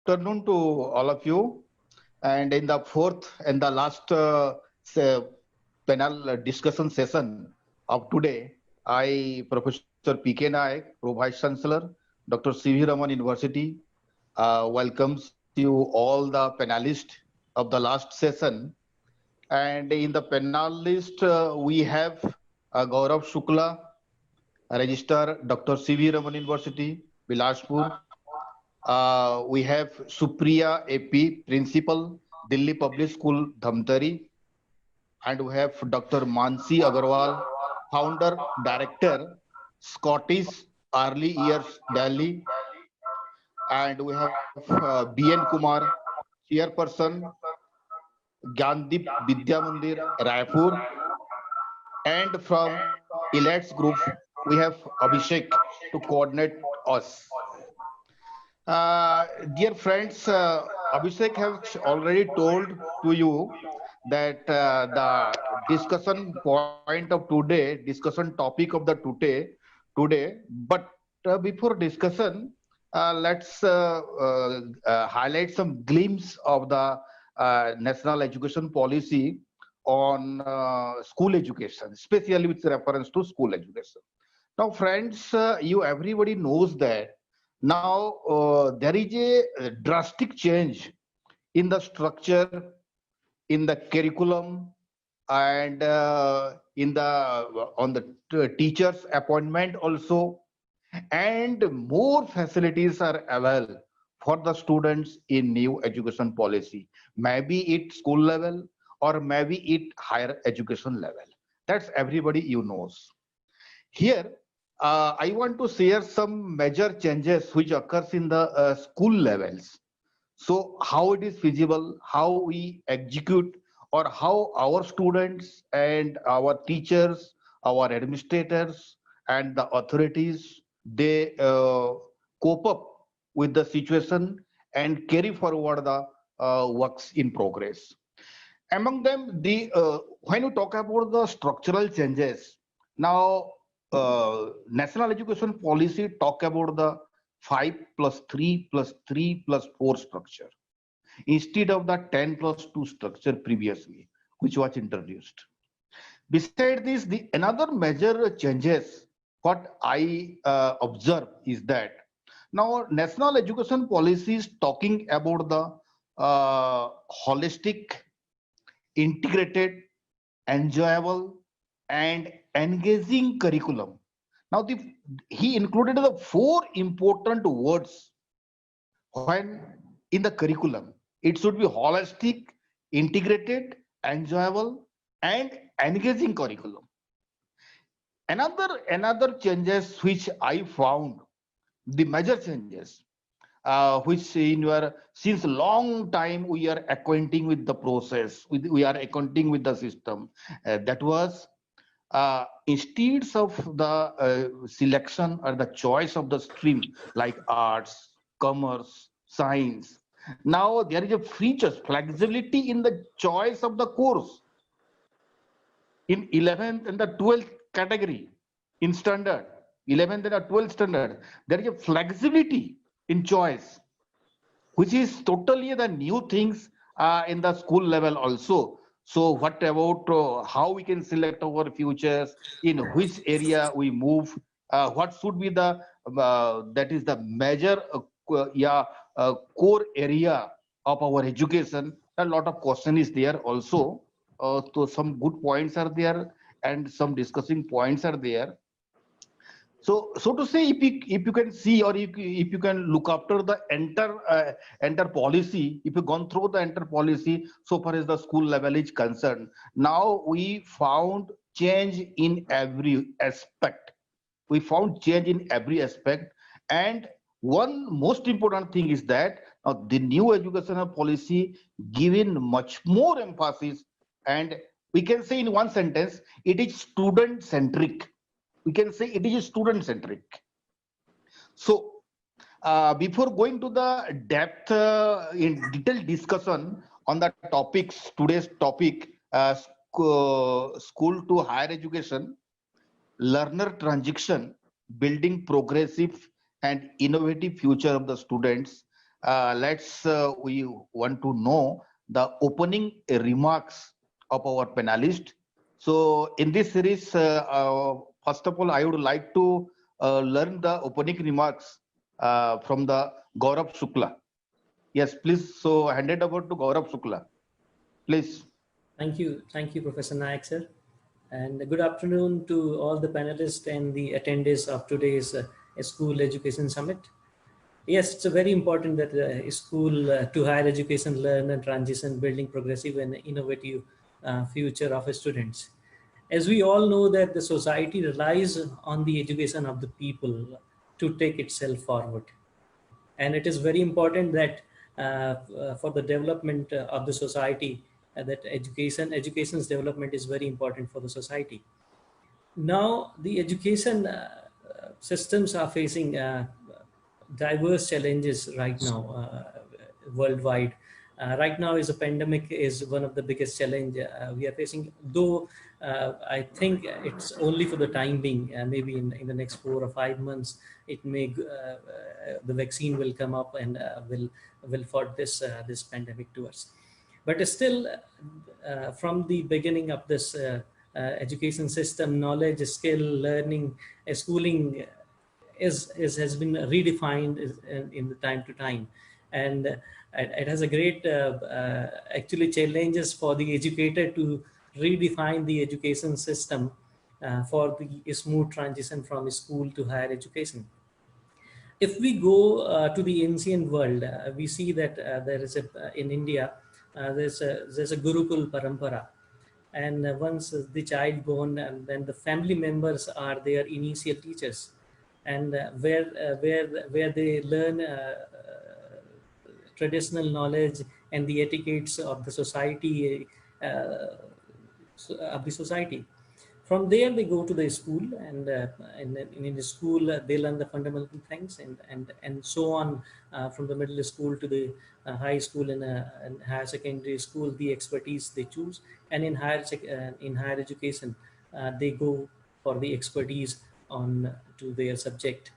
Afternoon to all of you. And in the fourth and the last panel discussion session of today, I, Professor P.K. Naik, Pro Vice Chancellor, Dr. C.V. Raman University, welcomes you all the panelists of the last session. And in the panelist, we have Gaurav Shukla, Registrar, Dr. C.V. Raman University, Bilaspur. We have Supriya AP, Principal, Delhi Public School, Dhamtari, and we have Dr. Mansi Agarwal, Founder, Director, Scottish Early Years, Delhi, and we have BN Kumar, Chairperson, Gandhip Vidya Mandir, Raipur, and from Elites Group, we have Abhishek to coordinate us. Dear friends, Abhishek has already told to you that the discussion point of today, discussion topic of the today. But before discussion, let's highlight some glimpse of the national education policy on school education, especially with reference to school education. Now, friends, you everybody knows that now there is a drastic change in the structure, in the curriculum, and in the on the teachers' appointment also, and more facilities are available for the students in new education policy. Maybe it school level or maybe it higher education level. That's everybody you knows. Here, I want to share some major changes which occurs in the school levels. So how it is feasible, how we execute, or how our students and our teachers, our administrators, and the authorities they cope up with the situation and carry forward the works in progress. Among them, the when you talk about the structural changes, now national education policy talk about the 5+3+3+4 structure instead of the 10+2 structure previously, which was introduced. Beside this, the another major changes what I observe is that now national education policy is talking about the holistic, integrated, enjoyable, and engaging curriculum. Now, he included the four important words when in the curriculum. It should be holistic, integrated, enjoyable, and engaging curriculum. Another changes which I found the major changes which in your since long time we are acquainting with the process, we are acquainting with the system. That was instead of the selection or the choice of the stream like arts, commerce, science, now there is a free choice, flexibility in the choice of the course in 11th and the 12th category in standard, 11th and the 12th standard. There is a flexibility in choice, which is totally the new things in the school level also. So what about how we can select our futures, in which area we move, what should be the that is the major core area of our education. A lot of question is there also. So some good points are there and some discussing points are there. So to say, if you can see or if you can look after the enter policy, if you gone through the enter policy so far as the school level is concerned, now we found change in every aspect. We found change in every aspect, and one most important thing is that the new educational policy given much more emphasis, and we can say in one sentence, it is student centric. We can say it is student centric. So before going to the depth in detailed discussion on the topics, today's topic, school to higher education, learner transition, building progressive and innovative future of the students. we want to know the opening remarks of our panelist. So in this series, first of all, I would like to learn the opening remarks from the Gaurav Shukla. Yes, please. So hand it over to Gaurav Shukla, please. Thank you, Professor Nayak sir, and good afternoon to all the panelists and the attendees of today's School Education Summit. Yes, it's very important that school to higher education learn and transition, building progressive and innovative future of students. As we all know that the society relies on the education of the people to take itself forward. And it is very important that for the development of the society, that education's development is very important for the society. Now, the education systems are facing diverse challenges right now worldwide. Right now is a pandemic is one of the biggest challenge we are facing, though I think it's only for the time being. Maybe in the next 4 or 5 months, it may the vaccine will come up and will fight this pandemic to us. But still, from the beginning of this education system, knowledge, skill, learning, schooling has been redefined in the time to time, and it has a great actually challenges for the educator to redefine the education system for the smooth transition from school to higher education. If we go to the ancient world, we see that there is in India there's a Gurukul Parampara, and once the child born, and then the family members are their initial teachers, and where they learn traditional knowledge and the etiquettes of the society From there, they go to the school, and in the school they learn the fundamental things, and so on from the middle school to the high school and higher secondary school, the expertise they choose, and in higher education they go for the expertise on to their subject.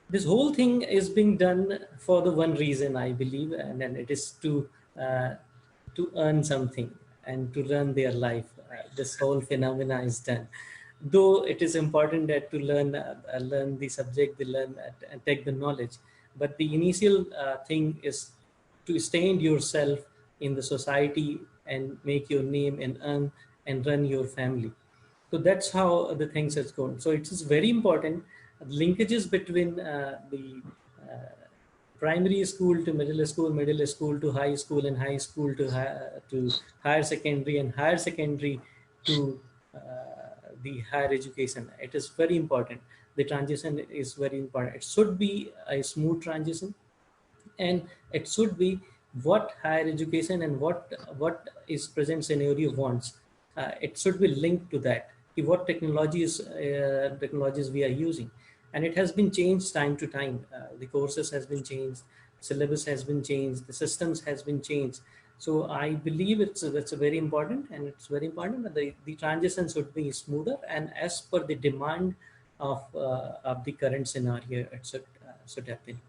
This whole thing is being done for the one reason, I believe, and it is to earn something and to run their life. This whole phenomena is done. Though it is important that to learn the subject, they learn and take the knowledge, but the initial thing is to stand yourself in the society and make your name and earn and run your family. So that's how the things has gone. So it is very important linkages between the primary school to middle school to high school, and high school to higher secondary, and higher secondary to the higher education. It is very important. The transition is very important. It should be a smooth transition, and it should be what higher education and what is present scenario wants. It should be linked to that. What technologies we are using. And it has been changed time to time. The courses has been changed, syllabus has been changed, the systems has been changed. So I believe that's very important, and it's very important that the transition should be smoother and as per the demand of the current scenario, it should happen.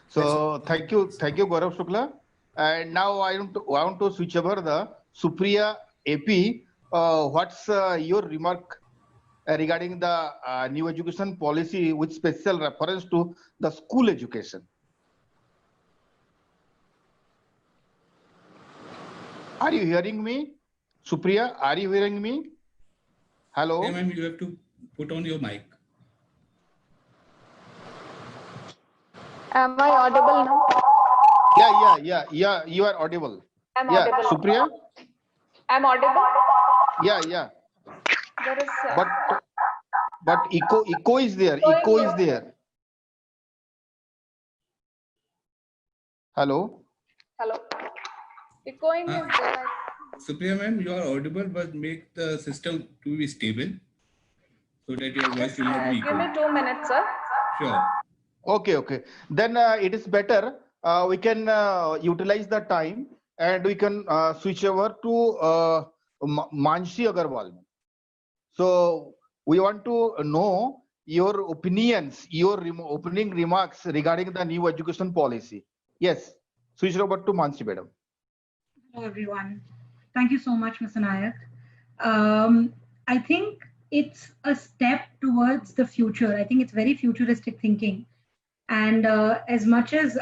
So thank you, Gaurav Shukla. And now I want to switch over the Supriya AP. What's your remark regarding the new education policy with special reference to the school education? Are you hearing me? Supriya, are you hearing me? Hello? Yeah, ma'am, you have to put on your mic. Am I audible now? Yeah, you are audible. I'm audible. Supriya? I'm audible? Yeah. There is but echo is there. Echo is there. Hello? Echoing is there. Supriya ma'am, you are audible, but make the system to be stable so that your voice will not be echoed. Give me 2 minutes, sir. Sure. Okay. Then it is better. We can utilize the time, and we can switch over to Manshi Agarwal. So we want to know your opinions, your opening remarks regarding the new education policy. Yes, switch over to Mansi madam. Hello, everyone. Thank you so much, Mr. Nayak. I think it's a step towards the future. I think it's very futuristic thinking. And as much as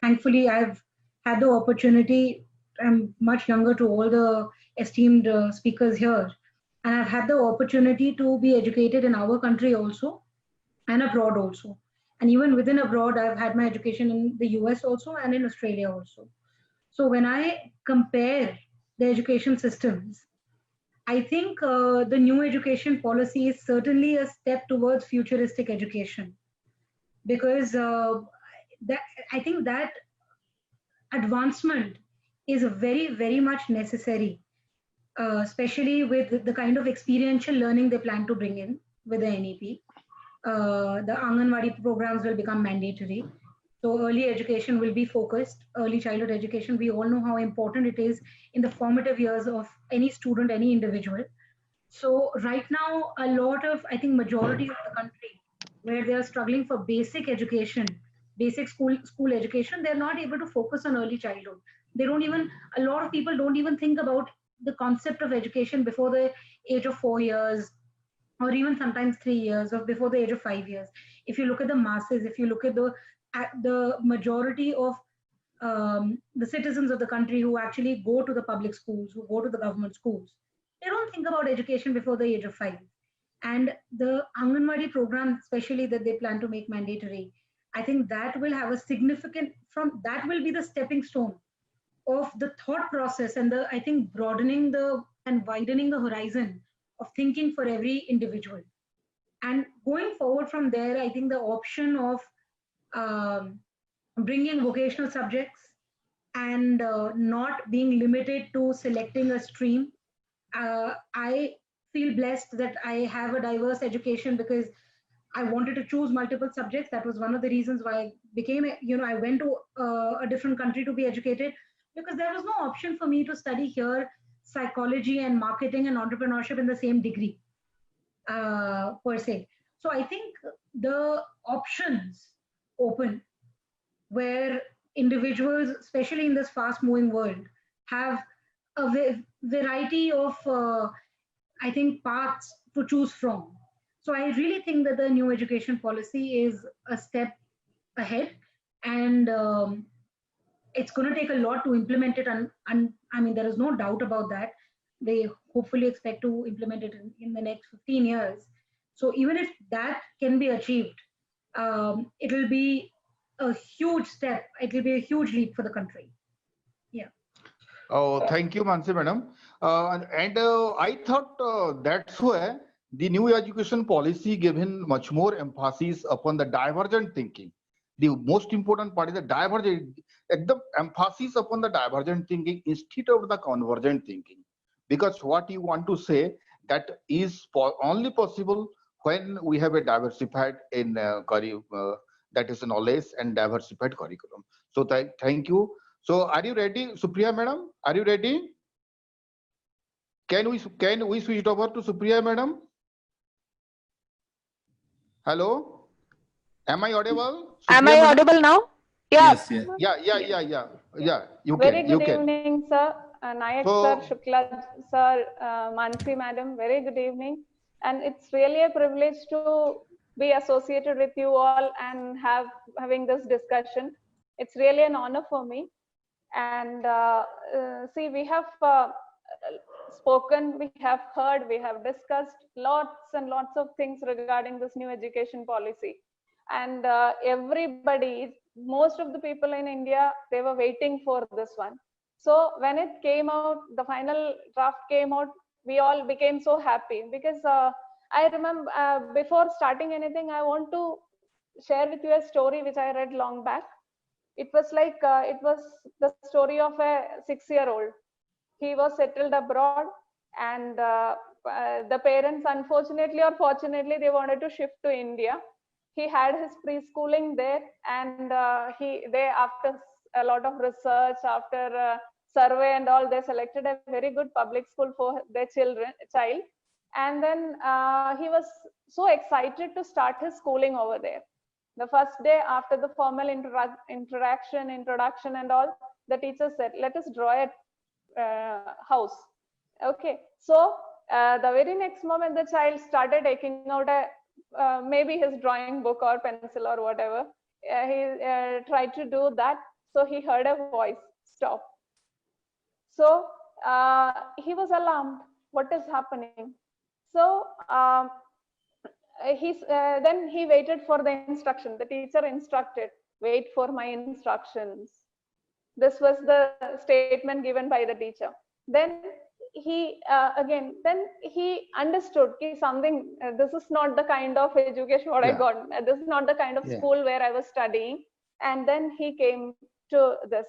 thankfully, I've had the opportunity, I'm much younger to all the esteemed speakers here. And I've had the opportunity to be educated in our country also and abroad also. And even within abroad, I've had my education in the US also and in Australia also. So when I compare the education systems, I think the new education policy is certainly a step towards futuristic education, because I think that advancement is very, very much necessary, especially with the kind of experiential learning they plan to bring in with the NEP. The Anganwadi programs will become mandatory. So early education will be focused, early childhood education. We all know how important it is in the formative years of any student, any individual. So right now, a lot of, I think majority of the country where they are struggling for basic education, basic school education, they're not able to focus on early childhood. They don't even, a lot of people don't even think about the concept of education before the age of 4 years, or even sometimes 3 years, or before the age of 5 years. If you look at the masses, if you look at the majority of the citizens of the country who actually go to the public schools, who go to the government schools, they don't think about education before the age of 5. And the Anganwadi program, especially that they plan to make mandatory, I think that will have a significant, that will be the stepping stone of the thought process, and I think broadening and widening the horizon of thinking for every individual. And going forward from there, I think the option of bringing vocational subjects and not being limited to selecting a stream. I feel blessed that I have a diverse education, because I wanted to choose multiple subjects. That was one of the reasons why I went to a different country to be educated, because there was no option for me to study here psychology and marketing and entrepreneurship in the same degree per se. So I think the options open where individuals, especially in this fast moving world, have a variety of, I think, paths to choose from. So I really think that the new education policy is a step ahead, and it's going to take a lot to implement it. And I mean, there is no doubt about that. They hopefully expect to implement it in the next 15 years. So even if that can be achieved, it will be a huge step. It will be a huge leap for the country. Yeah. Oh, thank you, Mansi madam. I thought that's why the new education policy given much more emphasis upon the divergent thinking. The most important part is the divergent, the emphasis upon the divergent thinking instead of the convergent thinking. Because what you want to say, that is only possible when we have a diversified that is knowledge and diversified curriculum. So thank you. So are you ready, Supriya madam? Are you ready? Can we switch over to Supriya madam? Hello? Am I audible? Am Supriya I madam? audible now? Yeah. Yes, yes. Yeah. You Very can. good evening, sir. Nayak So- sir, Shukla sir, Mansi madam. Very good evening. And it's really a privilege to be associated with you all and having this discussion. It's really an honor for me. And see, we have spoken, we have heard, we have discussed lots and lots of things regarding this new education policy. And everybody, most of the people in India, they were waiting for this one. So when it came out, the final draft came out, we all became so happy, because I remember before starting anything, I want to share with you a story which I read long back. It was like, it was the story of a 6-year-old. He was settled abroad, and the parents, unfortunately or fortunately, they wanted to shift to India. He had his preschooling there, and they, after a lot of research, after survey and all, they selected a very good public school for their child. And then he was so excited to start his schooling over there. The first day after the formal introduction and all, the teacher said, let us draw a house. Okay, so the very next moment the child started taking out a maybe his drawing book or pencil or whatever. He tried to do that. So he heard a voice, stop. So he was alarmed. What is happening? So then he waited for the instruction. The teacher instructed, wait for my instructions. This was the statement given by the teacher. Then he then he understood something. This is not the kind of education what I got. This is not the kind of school where I was studying. And then he came to this.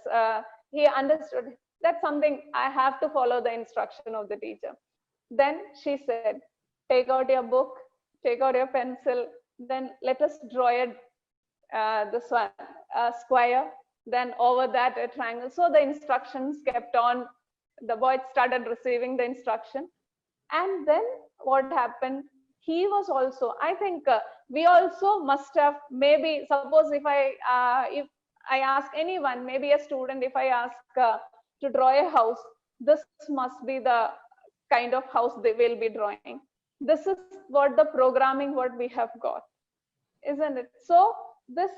He understood that's something I have to follow the instruction of the teacher. Then she said, take out your book, take out your pencil, then let us draw this one, a square, then over that a triangle. So the instructions kept on, the boy started receiving the instruction. And then what happened, he was also, I think we also must have, maybe suppose if I ask anyone, maybe a student, if I ask to draw a house, this must be the kind of house they will be drawing. This is what the programming what we have got, isn't it? So this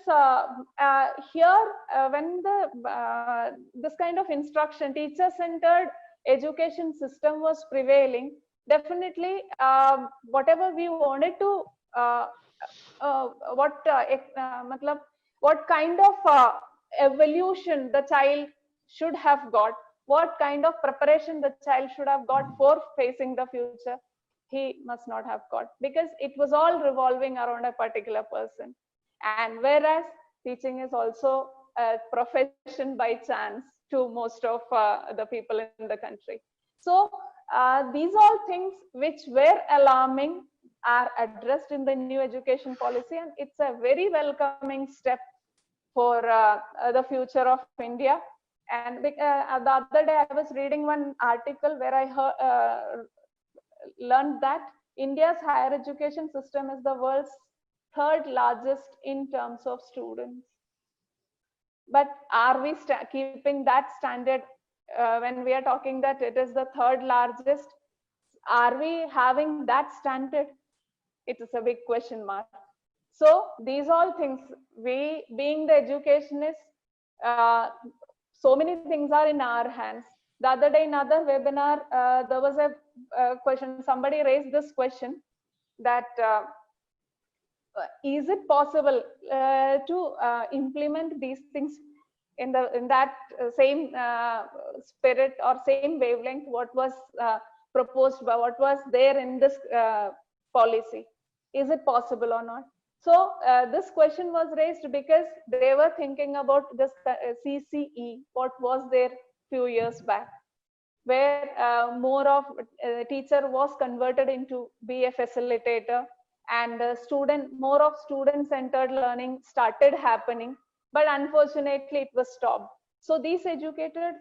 here when the this kind of instruction, teacher-centered education system was prevailing, definitely whatever we wanted to what kind of evolution the child should have got, what kind of preparation the child should have got for facing the future, he must not have got, because it was all revolving around a particular person. And whereas teaching is also a profession by chance to most of the people in the country. So these all things which were alarming are addressed in the new education policy, and it's a very welcoming step for the future of India. And the other day I was reading one article where I learned that India's higher education system is the world's third largest in terms of students. But are we keeping that standard when we are talking that it is the third largest? Are we having that standard? It is a big question mark. So these all things, we being the educationists, so many things are in our hands. The other day in another webinar, there was a question, somebody raised this question that is it possible to implement these things in that same spirit or same wavelength what was proposed by what was there in this policy? Is it possible or not? So this question was raised because they were thinking about this CCE, what was there few years back, where more of teacher was converted into be a facilitator, and more of student-centered learning started happening, but unfortunately it was stopped. So these educators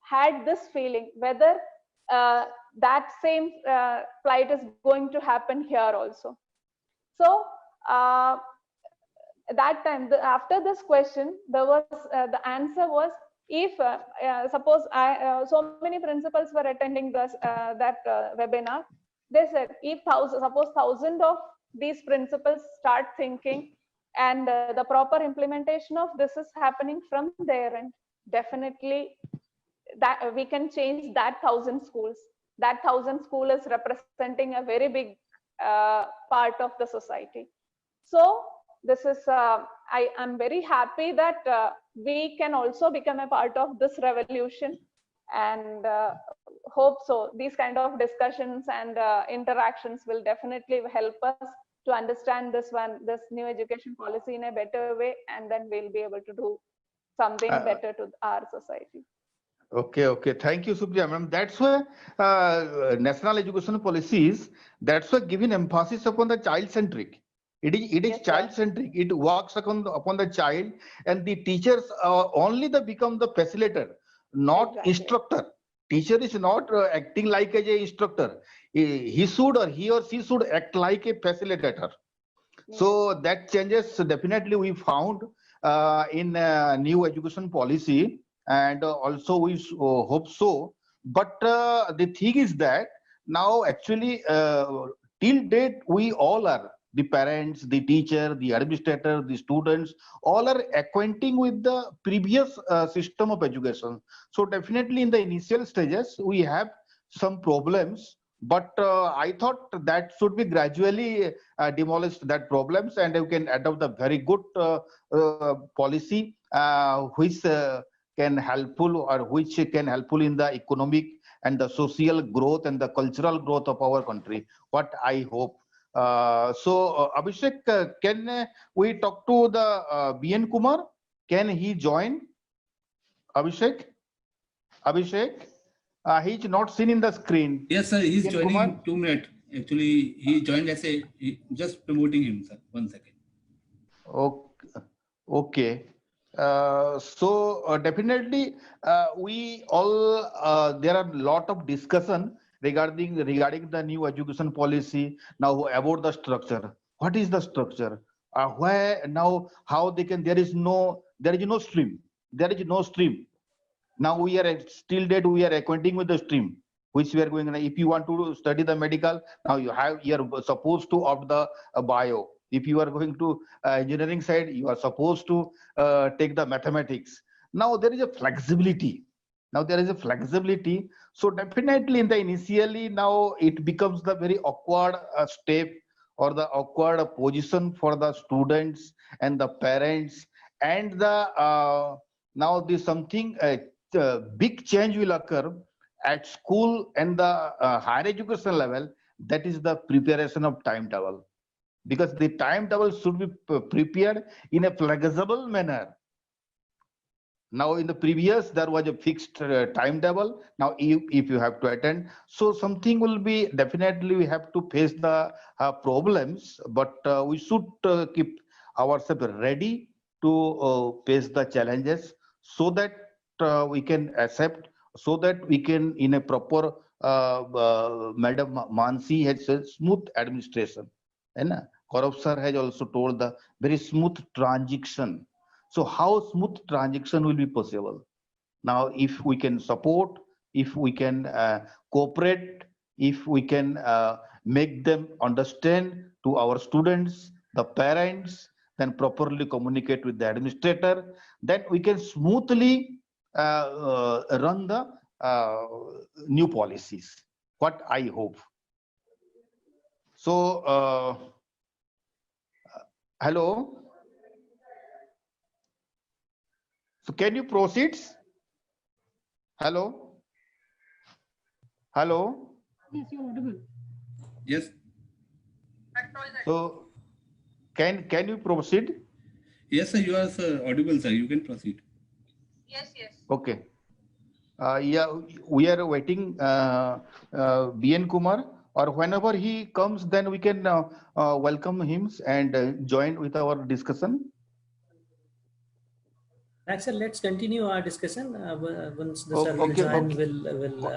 had this feeling whether that same plight is going to happen here also. So that time, after this question, there was the answer was, if suppose so many principals were attending this that webinar, they said if suppose 1,000 of these principals start thinking, and the proper implementation of this is happening from their end, definitely that we can change that 1,000 schools. That 1,000 school is representing a very big part of the society. So this is I am very happy that we can also become a part of this revolution, and hope so these kind of discussions and interactions will definitely help us to understand this new education policy in a better way, and then we'll be able to do something better to our society. Okay. Thank you, Supriya ma'am. That's why national education policies, that's why giving emphasis upon the child-centric. It is yes, child-centric. It works upon the child, and the teachers only become the facilitator, not exactly. Instructor. teacher is not acting like as a instructor. He should, or he or she should act like a facilitator. So that changes definitely we found in new education policy, and also we hope so. But the thing is that now actually till date we all are, the parents, the teacher, the administrator, the students, all are acquainting with the previous system of education. So definitely in the initial stages we have some problems, but I thought that should be gradually demolished, that problems, and you can adopt a very good policy which can helpful, or which can helpful in the economic and the social growth and the cultural growth of our country, what I hope. Abhishek, can we talk to the BN Kumar? Can he join? Abhishek? Abhishek? He's not seen in the screen. Yes, sir. He's BN joining Kumar? in 2 minutes. Actually, he joined as a just promoting him, sir. 1 second. Okay. Definitely we all there are a lot of discussion regarding the new education policy now about the structure. What is the structure? Where now, how they can, there is no stream. There is no stream. Now we are still date we are acquainting with the stream which we are going. If you want to study the medical, now you are supposed to opt the bio. If you are going to engineering side, you are supposed to take the mathematics. Now there is a flexibility. So definitely in the initially now it becomes the very awkward step, or the awkward position for the students and the parents, and the now this something big change will occur at school and the higher education level. That is the preparation of timetable, because the timetable should be prepared in a flexible manner. Now in the previous there was a fixed timetable. Now if you have to attend, so something will be, definitely we have to face the problems, but we should keep ourselves ready to face the challenges, so that we can accept, so that we can in a proper Madam Mansi had said smooth administration, and Gaurav sir has also told the very smooth transition. So how smooth transition will be possible? Now, if we can support, if we can cooperate, if we can make them understand to our students, the parents, then properly communicate with the administrator, then we can smoothly run the new policies, what I hope. So, hello. So can you proceed? Hello? Hello? Yes, you're audible. Yes. So can you proceed? Yes, sir. You are, sir, audible, sir. You can proceed. Yes, yes. Okay. Yeah, we are waiting BN Kumar, or whenever he comes, then we can welcome him and join with our discussion. Axel, let's continue our discussion. Once the Oh, sir will okay, join, okay.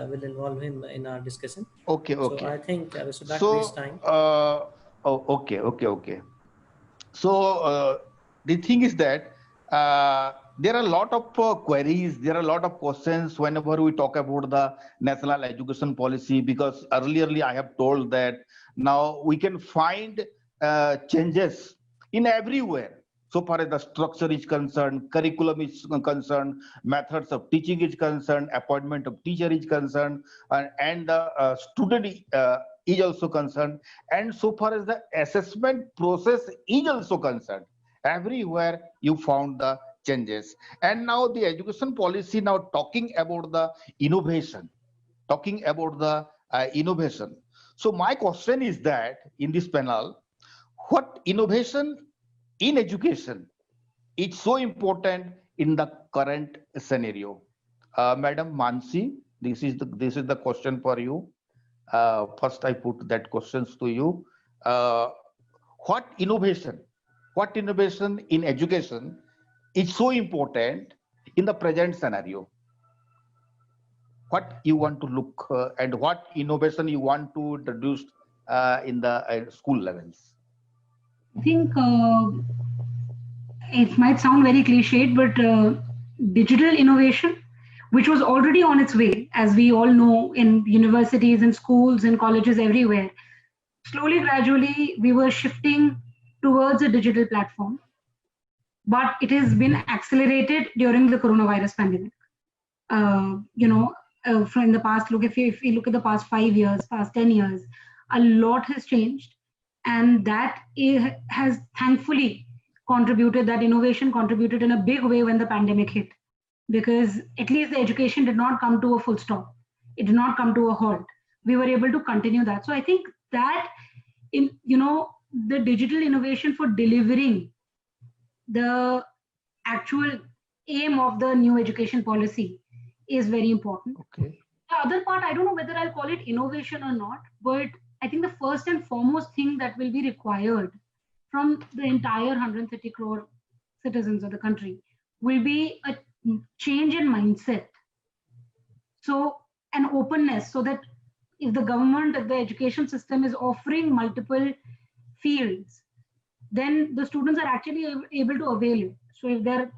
will involve him in our discussion. Okay, So okay. I think we should not So, waste time. okay. So the thing is that there are a lot of queries, there are a lot of questions whenever we talk about the national education policy, because earlierly I have told that now we can find changes in everywhere. So far as the structure is concerned, curriculum is concerned, methods of teaching is concerned, appointment of teacher is concerned, and the student is also concerned, and so far as the assessment process is also concerned, everywhere you found the changes. And now the education policy now talking about the innovation, So my question is that in this panel, what innovation in education is so important in the current scenario? Madam Mansi, this is the question for you. First, I put that questions to you. What innovation in education is so important in the present scenario? what you want to look and what innovation you want to introduce in the school levels? I think it might sound very cliched, but digital innovation, which was already on its way, as we all know, in universities and schools and colleges everywhere, slowly, gradually, we were shifting towards a digital platform. But it has been accelerated during the coronavirus pandemic. From the past, if you look at the past 5 years, past 10 years, a lot has changed. And that has thankfully contributed, that innovation contributed in a big way when the pandemic hit. Because at least the education did not come to a full stop. It did not come to a halt. We were able to continue that. So I think that the digital innovation for delivering the actual aim of the new education policy is very important. Okay. The other part, I don't know whether I'll call it innovation or not, but I think the first and foremost thing that will be required from the entire 130 crore citizens of the country will be a change in mindset. So an openness, so that if the government, if the education system is offering multiple fields, then the students are actually able to avail it. So if they're,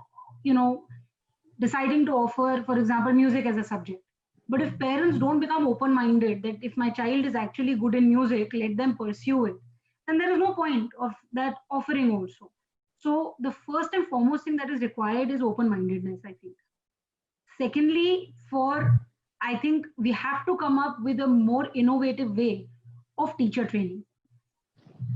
deciding to offer, for example, music as a subject, but if parents don't become open-minded, that if my child is actually good in music, let them pursue it, then there is no point of that offering also. So the first and foremost thing that is required is open-mindedness, I think. Secondly, I think we have to come up with a more innovative way of teacher training,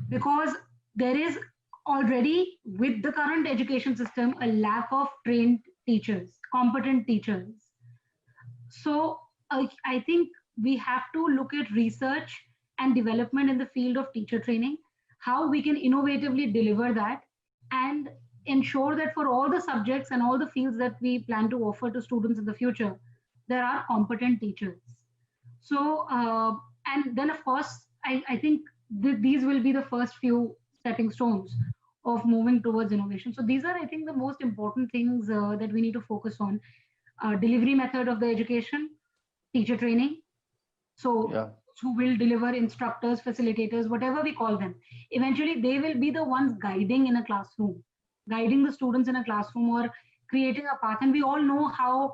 because there is already, with the current education system, a lack of trained teachers, competent teachers. So I think we have to look at research and development in the field of teacher training, how we can innovatively deliver that and ensure that for all the subjects and all the fields that we plan to offer to students in the future, there are competent teachers. So, and then of course, I think these will be the first few stepping stones of moving towards innovation. So these are, I think, the most important things that we need to focus on. Delivery method of the education, teacher training. So Yeah. who will deliver, instructors, facilitators, whatever we call them. Eventually, they will be the ones guiding in a classroom, guiding the students in a classroom or creating a path. And we all know how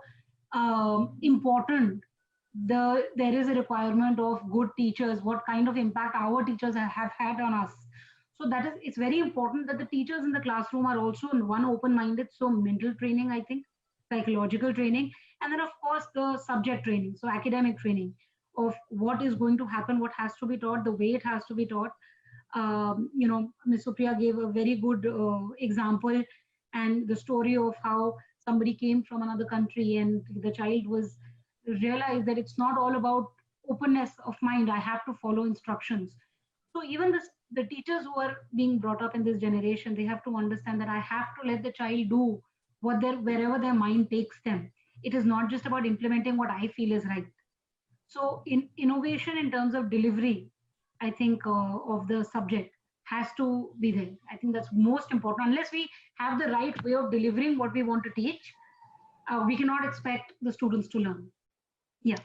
important there is a requirement of good teachers, what kind of impact our teachers have had on us. So it's very important that the teachers in the classroom are also open-minded. So mental training, I think, psychological training, and then of course the subject training. So academic training of what is going to happen, what has to be taught, the way it has to be taught. Ms. Supriya gave a very good example, and the story of how somebody came from another country and the child was realized that it's not all about openness of mind. I have to follow instructions. So even the teachers who are being brought up in this generation, they have to understand that I have to let the child do wherever their mind takes them. It is not just about implementing what I feel is right. So innovation in terms of delivery, I think of the subject has to be there. I think that's most important. Unless we have the right way of delivering what we want to teach, we cannot expect the students to learn. Yeah.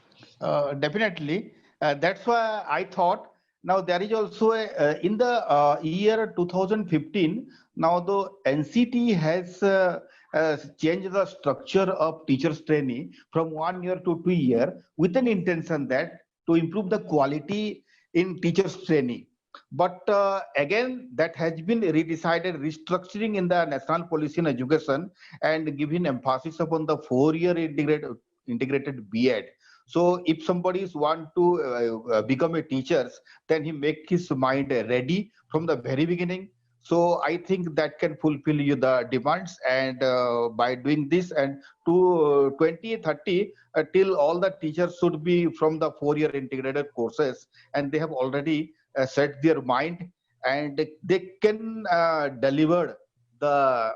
Definitely. That's why I thought, now there is also in the year 2015, now the NCT has changed the structure of teachers training from 1 year to 2 years with an intention that to improve the quality in teachers training. But again, that has been redecided, restructuring in the national policy in education and giving emphasis upon the 4-year integrated B.Ed. So if somebody want to become a teacher, then he make his mind ready from the very beginning. So I think that can fulfill you the demands, and by doing this, and to 2030 till all the teachers should be from the 4-year integrated courses, and they have already set their mind, and they can deliver the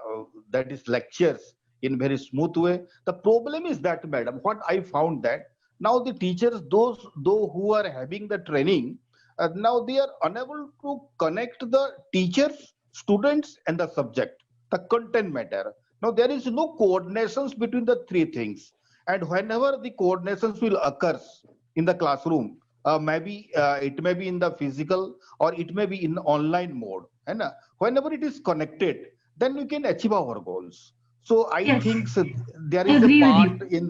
that is lectures in very smooth way. The problem is that, madam, what I found that now the teachers, those who are having the training, now they are unable to connect the teachers, students, and the subject, the content matter. Now there is no coordinations between the three things. And whenever the coordinations will occur in the classroom, maybe it may be in the physical or it may be in online mode, and whenever it is connected, then we can achieve our goals. So I Yes, think so there I is a agree with part you. in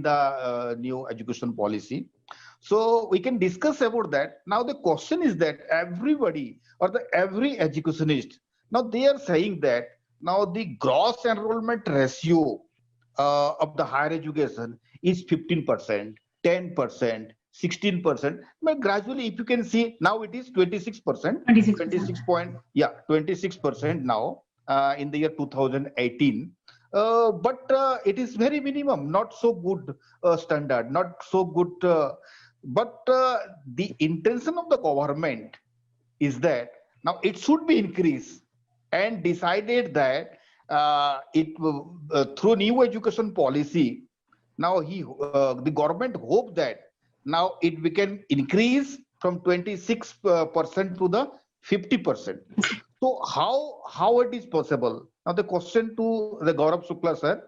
the new education policy. So we can discuss about that. Now the question is that everybody or the every educationist, now they are saying that now the gross enrollment ratio of the higher education is 15%, 10%, 16%. But gradually, if you can see, now it is 26%, 26%. 26 point, yeah, 26% now in the year 2018. But it is very minimum, not so good standard, not so good. But the intention of the government is that now it should be increased, and decided that through new education policy, now the government hope that now we can increase from 26% to the 50%. So how it is possible? Now the question to the Gaurav Shukla sir,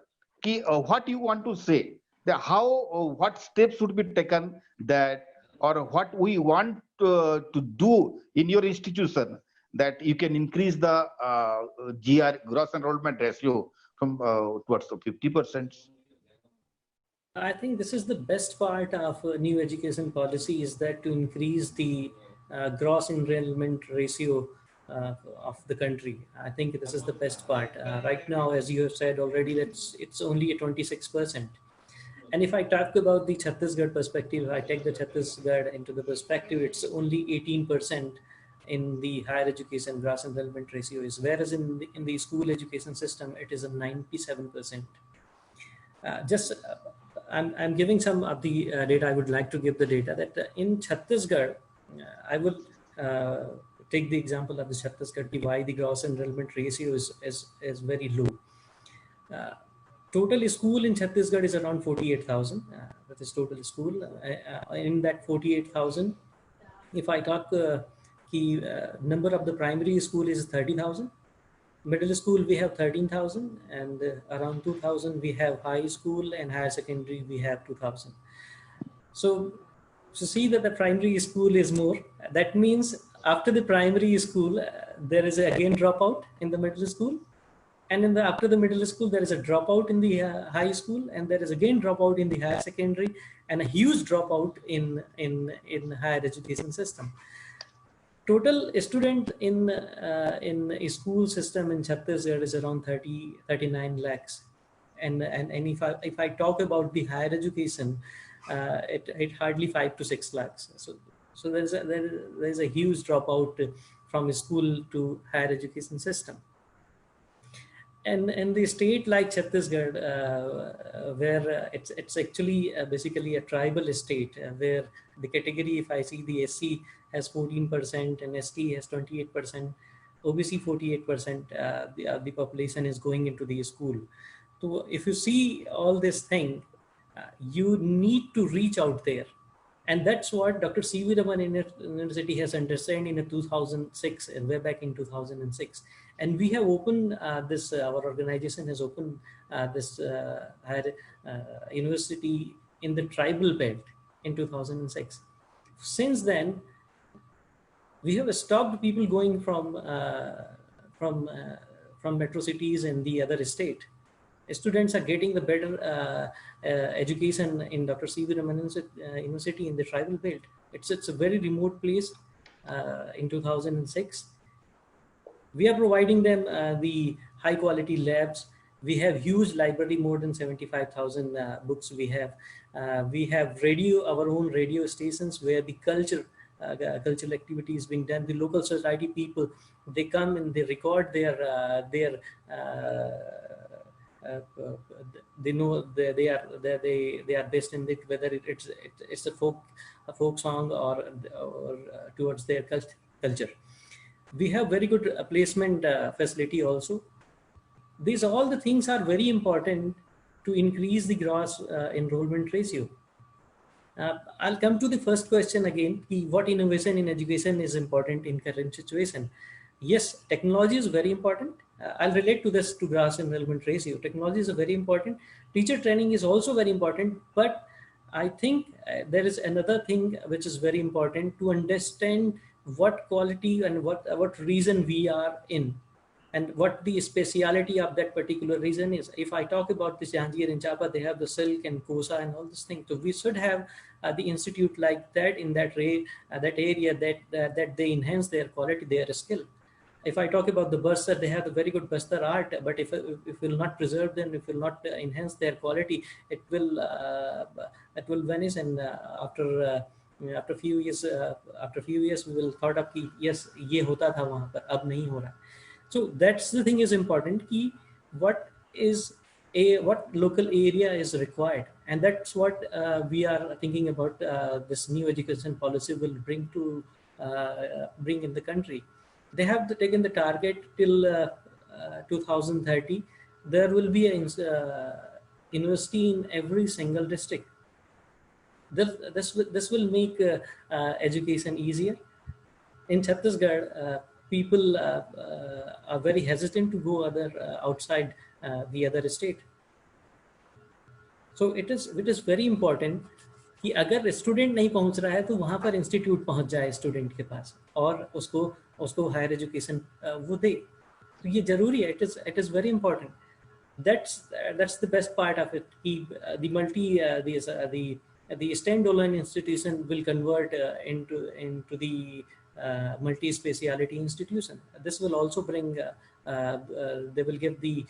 what you want to say? That how what steps should be taken, that or what we want to do in your institution, that you can increase the gross enrollment ratio from towards the 50%. I think this is the best part of new education policy, is that to increase the gross enrollment ratio of the country. I think this is the best part. Right now, as you have said already, it's only a 26%. And if I talk about the Chhattisgarh perspective, I take the Chhattisgarh into the perspective, it's only 18% in the higher education gross enrollment ratio is, whereas in the school education system, it is a 97%. I'm giving some of the data. I would like to give the data that in Chhattisgarh, I would take the example of the Chhattisgarh, why the gross enrollment ratio is very low. Total school in Chhattisgarh is around 48,000. That is total school. In that 48,000, if I talk number of the primary school is 30,000. Middle school we have 13,000, and around 2,000 we have high school, and higher secondary we have 2,000. So see that the primary school is more. That means after the primary school, there is again dropout in the middle school. And after the middle school, there is a dropout in the high school, and there is again dropout in the higher secondary, and a huge dropout in higher education system. Total student in a school system in Chhattisgarh is around 39 lakhs. And if I talk about the higher education, it hardly 5 to 6 lakhs. So there is a huge dropout from school to higher education system. And in the state like Chhattisgarh, where it's actually basically a tribal state, where the category, if I see, the SC has 14% and ST has 28%, OBC 48%, the population is going into the school. So if you see all this thing, you need to reach out there. And that's what Dr. C.V. Raman University has understood in 2006, way back in 2006. And we have opened our organization has opened this university in the tribal belt in 2006. Since then, we have stopped people going from metro cities and the other state. Students are getting the better education in Dr. C.V. Raman University in the tribal belt. It's a very remote place. In 2006, we are providing them the high quality labs. We have huge library, more than 75,000 books. We have our own radio stations where the cultural activity is being done. The local society people, they come and they record they know they are based in whether it's a folk song or towards their culture. We have very good placement facility also. These all the things are very important to increase the gross enrollment ratio. I'll come to the first question again. What innovation in education is important in current situation? Yes, technology is very important. I'll relate to this to gross enrollment ratio. Technology is a very important. Teacher training is also very important, but I think there is another thing which is very important to understand what quality and what reason we are in, and what the speciality of that particular region is. If I talk about this Jahangir and Chapa, they have the silk and kosa and all these things. So we should have the institute like that in that area that they enhance their quality, their skill. If I talk about the Bursar, they have a very good Bursar art, but if we'll not preserve them, if we'll not enhance their quality, it will vanish. And after few years, we will thought of कि yes, ये होता था वहाँ पर, अब नहीं हो रहा. So that's the thing is important. Ki what local area is required, and that's what we are thinking about. This new education policy will bring in the country. They have taken the target till 2030. There will be a university in every single district. This will make education easier. In Chhattisgarh, people are very hesitant to go outside the other state. So it is very important कि अगर student नहीं पहुंच रहा है तो वहां पर institute पहुंच जाए स्टूडेंट के पास और उसको हायर एजुकेशन वो दे. तो ये जरूरी है. It is very important. That's the best part of it. The standalone institution will convert into the multi-speciality institution. This will also bring, they will give the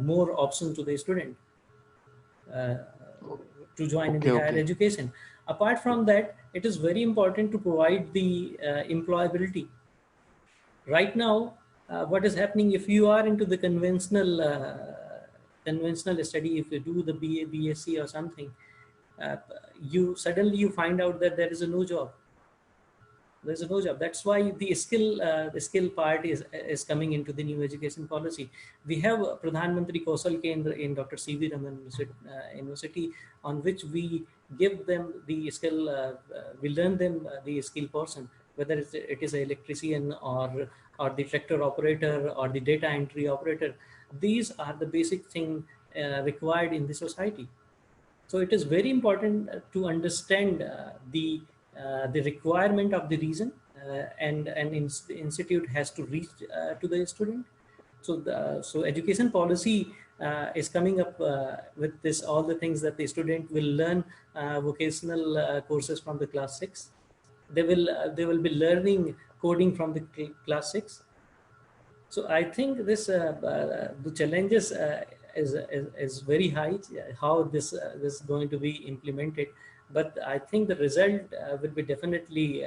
more option to the student to join in the higher education. Apart from that, it is very important to provide the employability. Right now, what is happening, if you are into the conventional study, if you do the BA, BSc or something, you suddenly find out that there is no job. There's no job. That's why the skill part is coming into the new education policy. We have Pradhan Mantri Kausal Kendra in Dr. C.V. Raman University, on which we give them the skill, we learn them the skill portion, whether it is an electrician or the tractor operator or the data entry operator. These are the basic thing required in the society. So it is very important to understand the requirement of the region, and the institute has to reach to the student. So education policy is coming up with this, all the things that the student will learn vocational courses from the class 6. They will be learning coding from the class 6. So I think this the challenges is very high, how this is going to be implemented. But I think the result will be definitely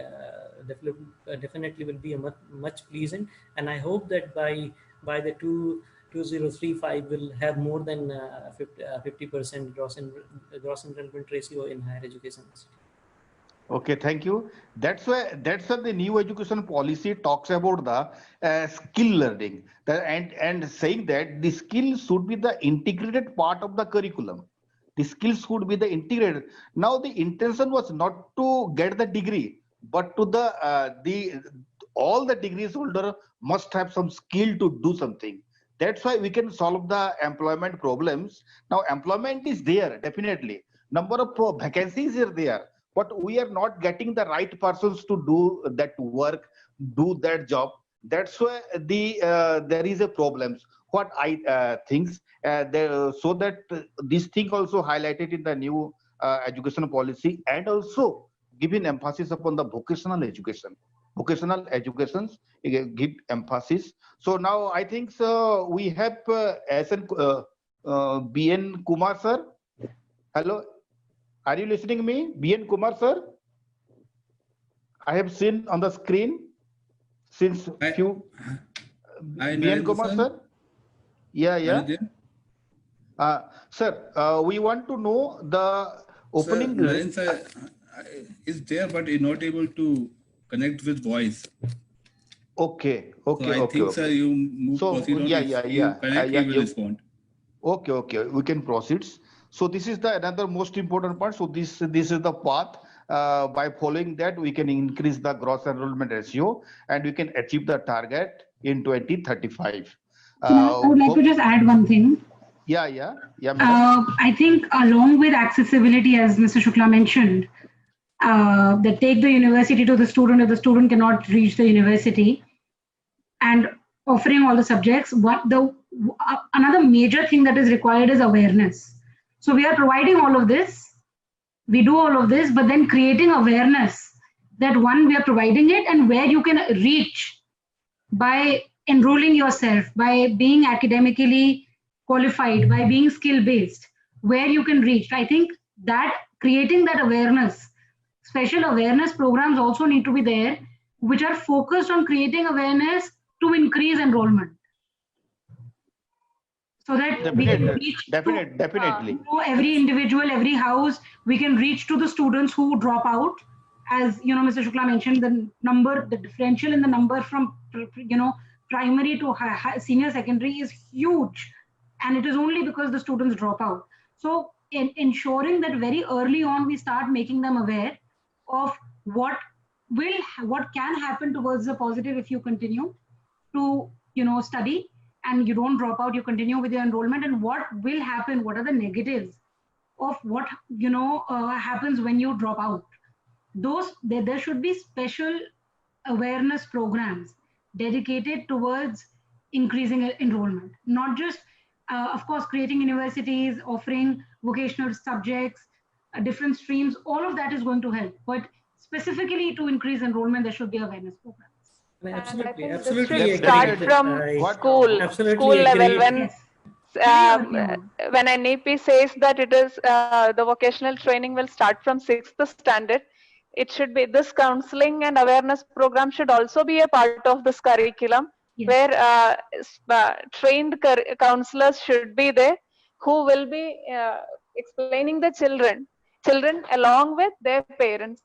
will be a much pleasant, and I hope that by the 2035 will have more than 50% gross enrollment ratio in higher education. Okay, thank you. That's why the new education policy talks about the skill learning, and saying that the skill should be the integrated part of the curriculum. The skills should be the integrated. Now the intention was not to get the degree, but to all the degrees holder must have some skill to do something. That's why we can solve the employment problems. Now employment is there, definitely. Number of vacancies are there, but we are not getting the right persons to do that work, do that job. That's why there is a problem. What I think, so that this thing also highlighted in the new education policy, and also giving emphasis upon the vocational education. Vocational educations give emphasis. So now I think we have BN Kumar sir. Hello, are you listening to me? BN Kumar sir, I have seen on the screen since few. BN Kumar sir. Yeah. Sir, we want to know the opening. Sir, is there, but is not able to connect with voice. Okay. So I think, sir, you move. So yeah. You connect, he will respond. Okay. We can proceed. So this is the another most important part. So this is the path. By following that, we can increase the gross enrollment ratio, and we can achieve the target in 2035. I would like to just add one thing. Yeah, madam. I think along with accessibility, as Mr. Shukla mentioned, that take the university to the student if the student cannot reach the university, and offering all the subjects. Another major thing that is required is awareness. So we are providing all of this, we do all of this, but then creating awareness that one, we are providing it, and where you can reach by enrolling yourself, by being academically qualified, by being skill based, where you can reach. I think that creating that awareness, special awareness programs also need to be there, which are focused on creating awareness to increase enrollment. So that we can reach definitely. Every individual, every house, we can reach to the students who drop out. As you know, Mr. Shukla mentioned, the differential in the number from primary to senior secondary is huge, and it is only because the students drop out. So in ensuring that very early on we start making them aware of what can happen towards the positive if you continue to study and you don't drop out, you continue with your enrollment, and what will happen, what are the negatives of what happens when you drop out. There should be special awareness programs dedicated towards increasing enrollment, not just of course creating universities, offering vocational subjects, different streams. All of that is going to help, but specifically to increase enrollment, there should be awareness programs. Absolutely, and I think absolutely. this should start from school level. When NEP says that it is the vocational training will start from 6th standard, it should be this counseling and awareness program should also be a part of this curriculum, where trained counselors should be there who will be explaining the children along with their parents.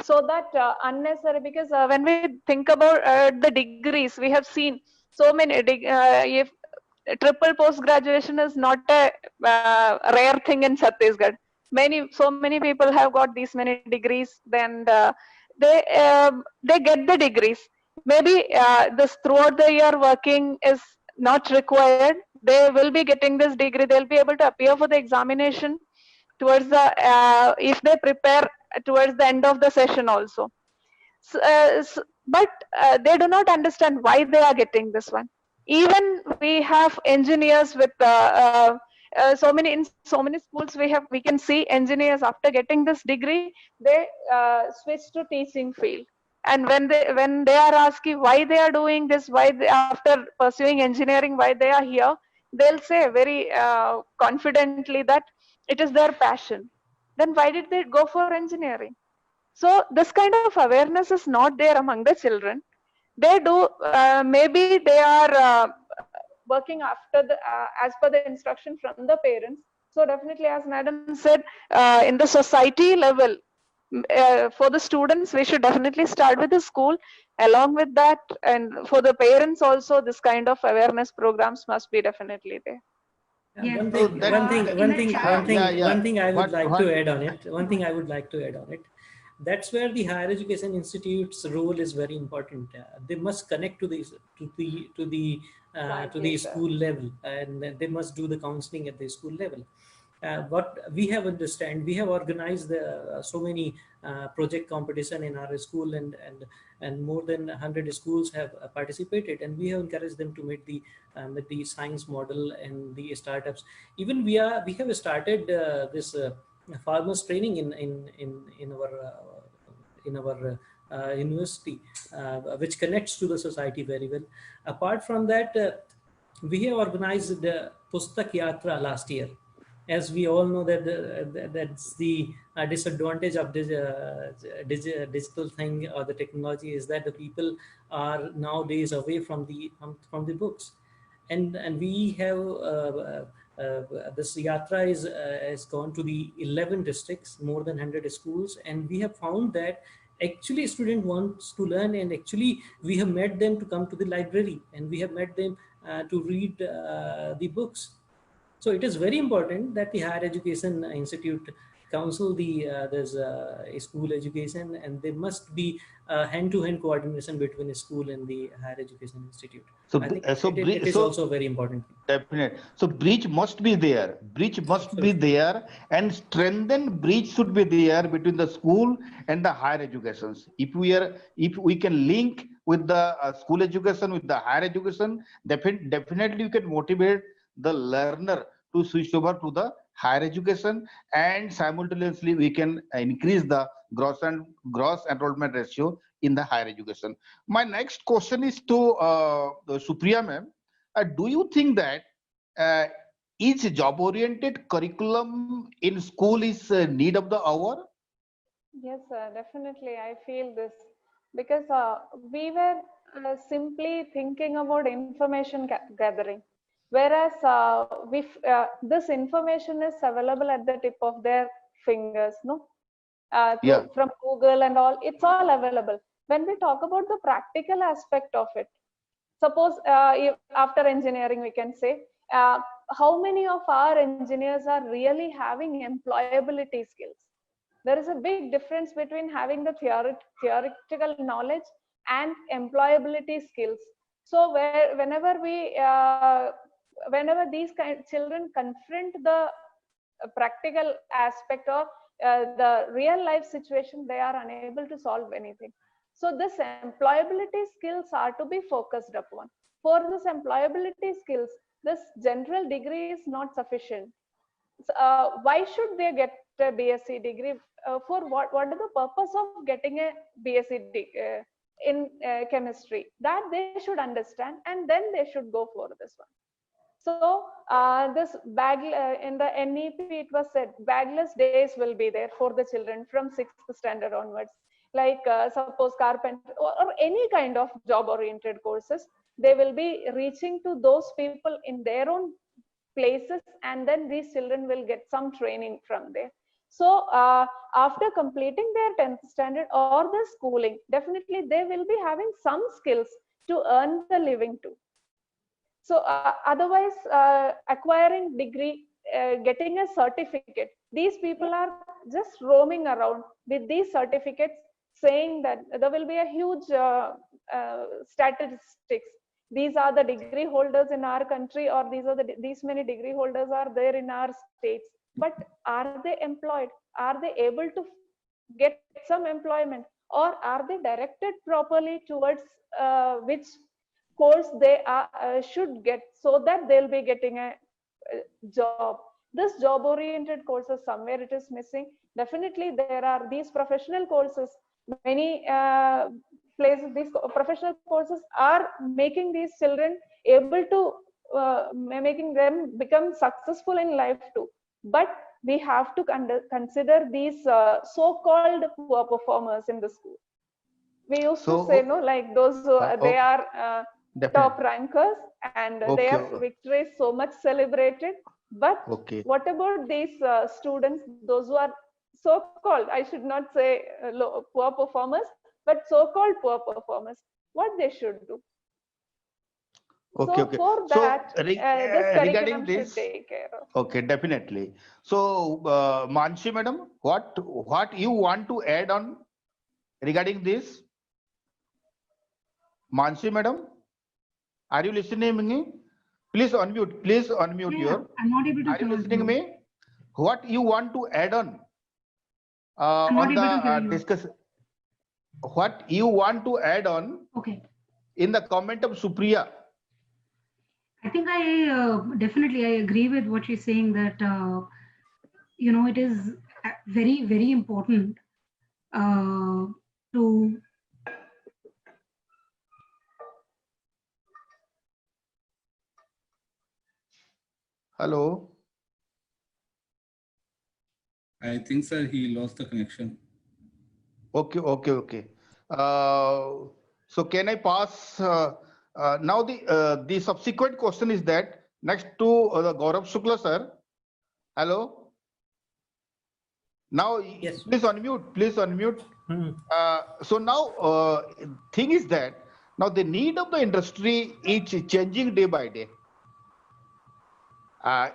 So that unnecessary, because when we think about the degrees, we have seen so many if triple post graduation is not a rare thing in Chhattisgarh. So many people have got these many degrees, then they get the degrees. Maybe this throughout the year working is not required. They will be getting this degree, they'll be able to appear for the examination towards the if they prepare towards the end of the session also. But they do not understand why they are getting this one. Even we have engineers with so many schools, we can see engineers after getting this degree, they switch to teaching field. And when they are asking why they are doing this, after pursuing engineering, why they are here, they'll say very confidently that it is their passion. Then why did they go for engineering? So this kind of awareness is not there among the children. They do, maybe they are working after as per the instruction from the parents. So definitely, as madam said, in the society level, for the students, we should definitely start with the school. Along with that, and for the parents also, this kind of awareness programs must be definitely there. One thing I would like to add on it. That's where the higher education institute's role is very important. They must connect to the school level, and they must do the counseling at the school level. What we have organized so many project competition in our school, and more than 100 schools have participated, and we have encouraged them to meet the science model and the startups. Even we have started this farmers training in our university, which connects to the society very well. Apart from that, we have organized the Pustak Yatra last year. As we all know that that's the disadvantage of this digital thing or the technology, is that the people are nowadays away from the books, and we have this yatra has gone to the 11 districts, more than 100 schools, and we have found that actually student wants to learn, and actually we have made them to come to the library, and we have made them to read the books. So it is very important that the higher education institute counsel there's a school education, and there must be hand-to-hand coordination between a school and the higher education institute. So, I think so, it is so also a very important thing. definite. So bridge must be there. Bridge must be Absolutely. there, and strengthened bridge should be there between the school and the higher educations. If we can link with the school education with the higher education, definitely you can motivate the learner to switch over to the higher education, and simultaneously we can increase the gross enrollment ratio in the higher education. My next question is to Supriya ma'am. Do you think that uh, is job-oriented curriculum in school is need of the hour? Yes, definitely. I feel this because we were simply thinking about information gathering, whereas this information is available at the tip of their fingers, no? Yeah, From Google and all, it's all available. When we talk about the practical aspect of it, suppose if after engineering we can say, how many of our engineers are really having employability skills? There is a big difference between having the theoretical knowledge and employability skills. So whenever these children confront the practical aspect or the real life situation, they are unable to solve anything. So this employability skills are to be focused upon. For this employability skills, this general degree is not sufficient. Why should they get a BSc degree? For what is the purpose of getting a BSc in chemistry? That they should understand, and then they should go for this one. So this in the NEP it was said bagless days will be there for the children from 6th standard onwards. Like suppose carpenter or any kind of job oriented courses, they will be reaching to those people in their own places, and then these children will get some training from there. So after completing their 10th standard or the schooling, definitely they will be having some skills to earn the living too. So otherwise acquiring degree, getting a certificate, these people are just roaming around with these certificates, saying that there will be a huge statistics. These are the degree holders in our country, or these many degree holders are there in our states. But are they employed? Are they able to get some employment, or are they directed properly towards which course they should get, so that they'll be getting a job? This job oriented courses, somewhere it is missing. Definitely there are these professional courses, many places these professional courses are making these children able to making them become successful in life too. But we have to consider these so-called poor performers in the school. We used to say, no, like those who they are top rankers, and their victory is so much celebrated. But what about these students, those who are so-called, I should not say poor performers, but so-called poor performers, what they should do? Okay, so for that, this regarding this, should take care of. Okay, definitely. So, Mansi madam, what you want to add on regarding this? Mansi madam, are you listening me? Please unmute. Please unmute your. I'm not able to. Are you listening me? What you want to add on the discuss? What you want to add on? Okay. In the comment of Supriya. I think I definitely I agree with what she's saying, that you know, it is very, very important to Hello. I think, sir, he lost the connection. Okay. So can I pass now? The subsequent question is that next to the Gaurav Shukla sir. Hello. Now, yes. Please unmute. Please unmute. So now, thing is that now the need of the industry is changing day by day.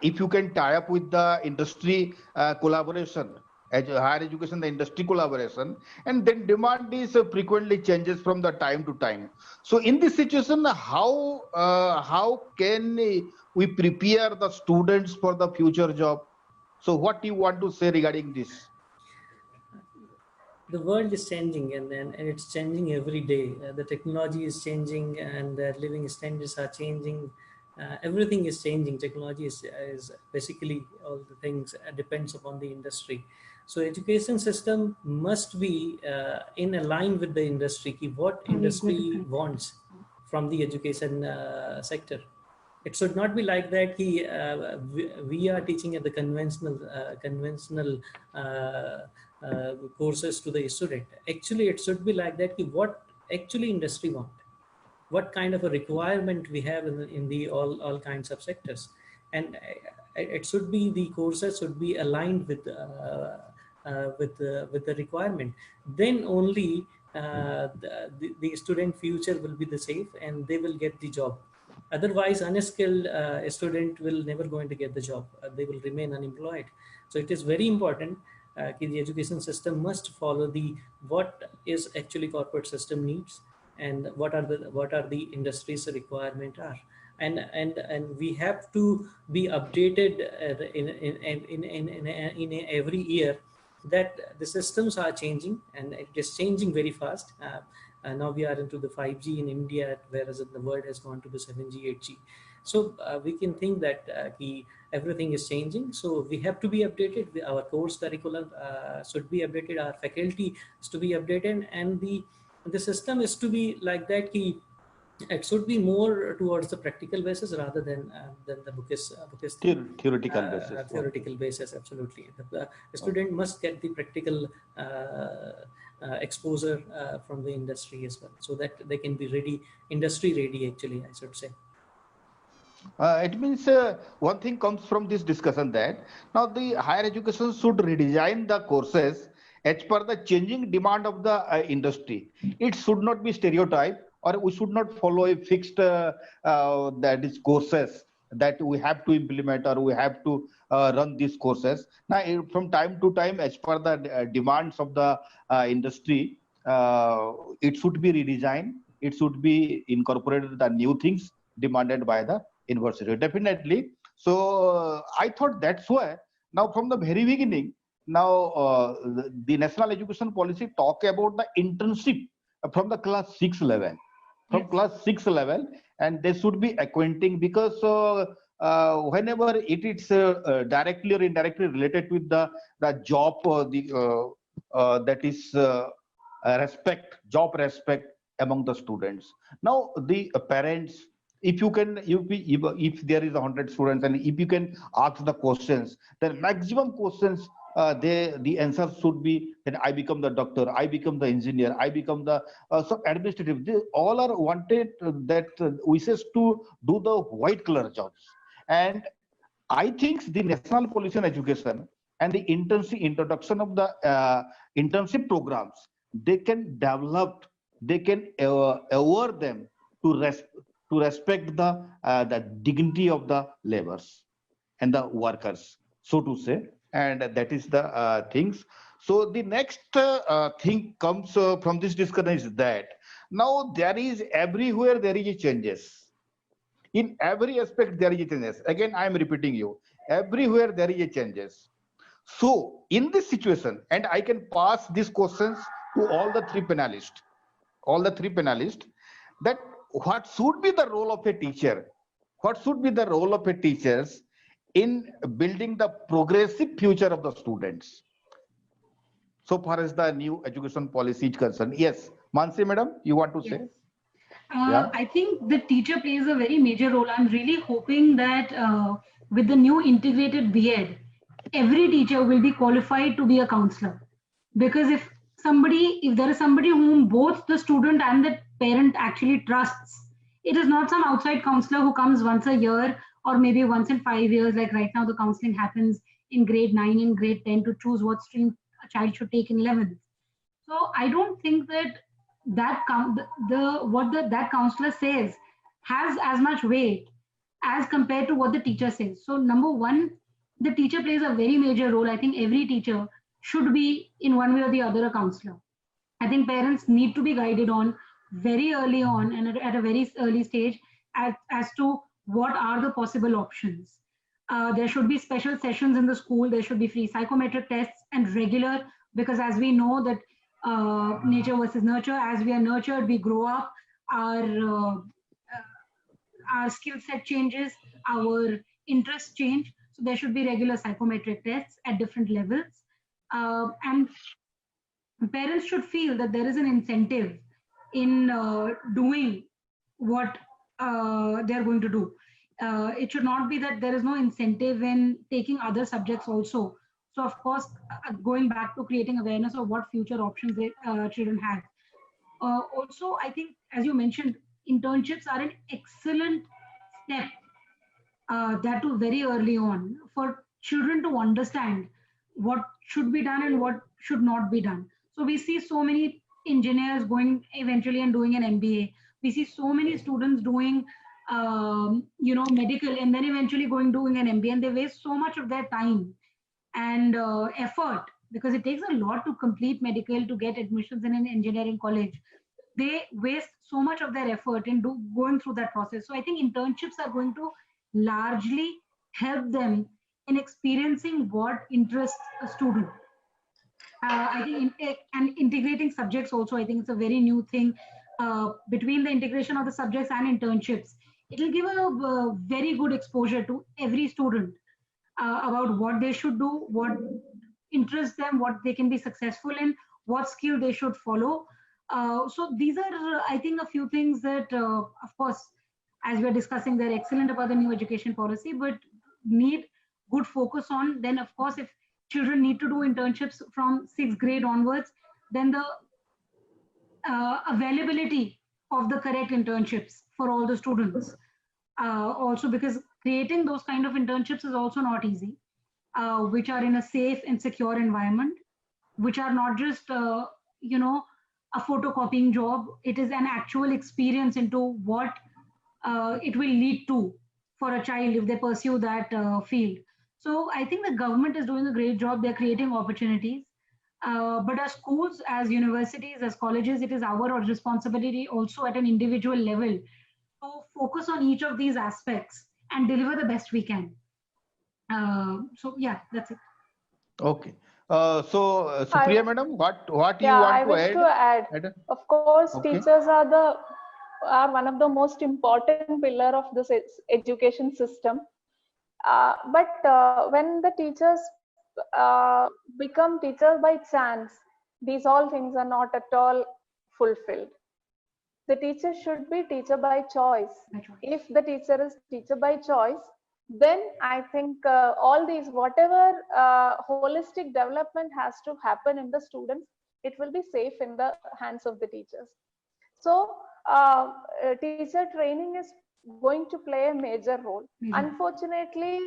If you can tie up with the industry collaboration, higher education, the industry collaboration, and then demand is frequently changes from the time to time. So in this situation, how can we prepare the students for the future job? So what do you want to say regarding this? The world is changing, and it's changing every day. The technology is changing, and living standards are changing. Everything is changing. Technology is basically all the things depends upon the industry. So education system must be in line with the industry. What industry wants from the education sector. It should not be like that. We are teaching at the conventional courses to the student. Actually, it should be like that. What actually industry want? What kind of a requirement we have in the all kinds of sectors, and it should be the courses should be aligned with the requirement. Then only the student future will be the safe, and they will get the job. Otherwise, unskilled student will never going to get the job. They will remain unemployed. So it is very important that the education system must follow what is actually corporate system needs, and what are the industry's requirement are. And we have to be updated in every year, that the systems are changing, and it is changing very fast. Now we are into the 5G in India, whereas the world has gone to the 7G, 8G. So we can think that everything is changing. So we have to be updated. Our course curriculum should be updated. Our faculty is to be updated, and the system is to be like that. It should be more towards the practical basis rather than the theoretical basis. Theoretical basis, absolutely. The student must get the practical exposure from the industry as well, so that they can be ready, industry ready, actually, I should say. It means one thing comes from this discussion, that now the higher education should redesign the courses as per the changing demand of the industry. It should not be stereotyped, or we should not follow a fixed that is courses that we have to implement, or we have to run these courses. Now, from time to time, as per the demands of the industry, it should be redesigned. It should be incorporated the new things demanded by the university, definitely. So I thought that's why now from the very beginning, now the national education policy talk about the internship from the class 6 level, class 6 level, and they should be acquainting, because whenever it is directly or indirectly related with the job, that is job respect among the students. Now the parents, if you can, if there is 100 students, and if you can ask the questions, then maximum questions, the answer should be that I become the doctor, I become the engineer, I become the some administrative. They all are wanted that wishes to do the white collar jobs. And I think the national policy on education and the introduction of the internship programs, they can develop, they can aware them to respect the dignity of the laborers and the workers, so to say. And that is the things. So the next thing comes from this discussion is that now there is everywhere there is a changes. In every aspect there is a changes. Again, I am repeating you, everywhere there is a changes. So in this situation, and I can pass these questions to all the three panelists, that what should be the role of a teacher? What should be the role of a teachers in building the progressive future of the students, so far as the new education policy is concerned? Yes, Mansi madam, you want to say? Yeah. I think the teacher plays a very major role. I'm really hoping that with the new integrated B.Ed, every teacher will be qualified to be a counselor. Because if there is somebody whom both the student and the parent actually trusts, it is not some outside counselor who comes once a year or maybe once in 5 years. Like right now, the counseling happens in grade 9 and grade 10 to choose what stream a child should take in 11th. So I don't think that that counselor says has as much weight as compared to what the teacher says. So number one, the teacher plays a very major role. I think every teacher should be in one way or the other a counselor. I think parents need to be guided on very early on and at a very early stage as to what are the possible options. There should be special sessions in the school. There should be free psychometric tests and regular, because as we know that nature versus nurture, as we are nurtured, we grow up, our skill set changes, our interests change. So there should be regular psychometric tests at different levels. And parents should feel that there is an incentive in doing what they're going to do. It should not be that there is no incentive in taking other subjects also. So of course, going back to creating awareness of what future options they, children have. Also, I think, as you mentioned, internships are an excellent step, that too very early on, for children to understand what should be done and what should not be done. So we see so many engineers going eventually and doing an MBA. We see so many students doing, medical, and then eventually going doing an MBA, and they waste so much of their time and effort, because it takes a lot to complete medical, to get admissions in an engineering college. They waste so much of their effort in going through that process. So I think internships are going to largely help them in experiencing what interests a student. I think and integrating subjects also, I think it's a very new thing. Between the integration of the subjects and internships, it will give a very good exposure to every student about what they should do, what interests them, what they can be successful in, what skill they should follow. So these are, I think, a few things that, of course, as we're discussing, they're excellent about the new education policy, but need good focus on. Then, of course, if children need to do internships from 6th grade onwards, then the availability of the correct internships for all the students. Also, because creating those kind of internships is also not easy, which are in a safe and secure environment, which are not just, a photocopying job. It is an actual experience into what it will lead to for a child if they pursue that field. So I think the government is doing a great job. They're creating opportunities. But as schools, as universities, as colleges, it is our responsibility also at an individual level to focus on each of these aspects and deliver the best we can. So yeah, that's it. Okay. Supriya madam, what you want I to wish add? to add. Of course, Okay. teachers are one of the most important pillar of this education system. But when the teachers become teachers by chance, these all things are not at all fulfilled. The teacher should be teacher by choice. If the teacher is teacher by choice, then I think all these, whatever holistic development has to happen in the students, it will be safe in the hands of the teachers. So teacher training is going to play a major role. Unfortunately,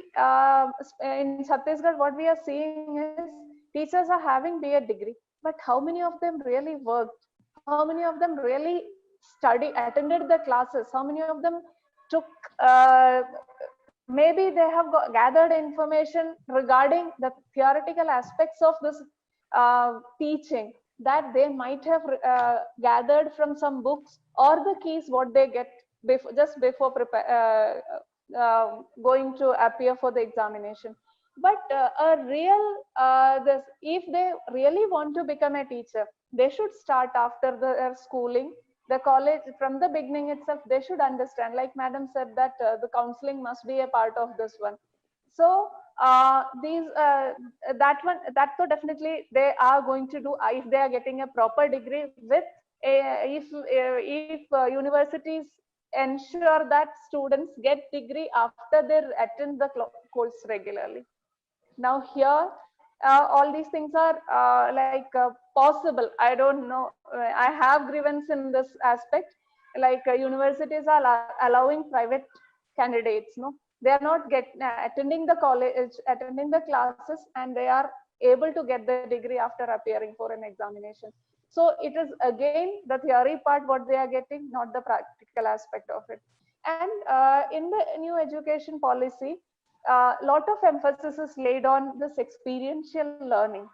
in Chhattisgarh, what we are seeing is teachers are having BA degree, but how many of them really worked? How many of them really attended the classes? How many of them took, maybe they have gathered information regarding the theoretical aspects of this teaching that they might have gathered from some books, or the keys what they get just before going to appear for the examination. But if they really want to become a teacher, they should start after their schooling, the college, from the beginning itself. They should understand, like madam said, that the counseling must be a part of this one. So that so definitely they are going to do if they are getting a proper degree with if universities ensure that students get degree after they attend the course regularly. Now here all these things are possible. I don't know, I have grievance in this aspect, like universities are allowing private candidates, no, they are not attending the college, attending the classes, and they are able to get the degree after appearing for an examination. So it is again the theory part what they are getting, not the practical aspect of it. And in the new education policy, lot of emphasis is laid on this experiential learning.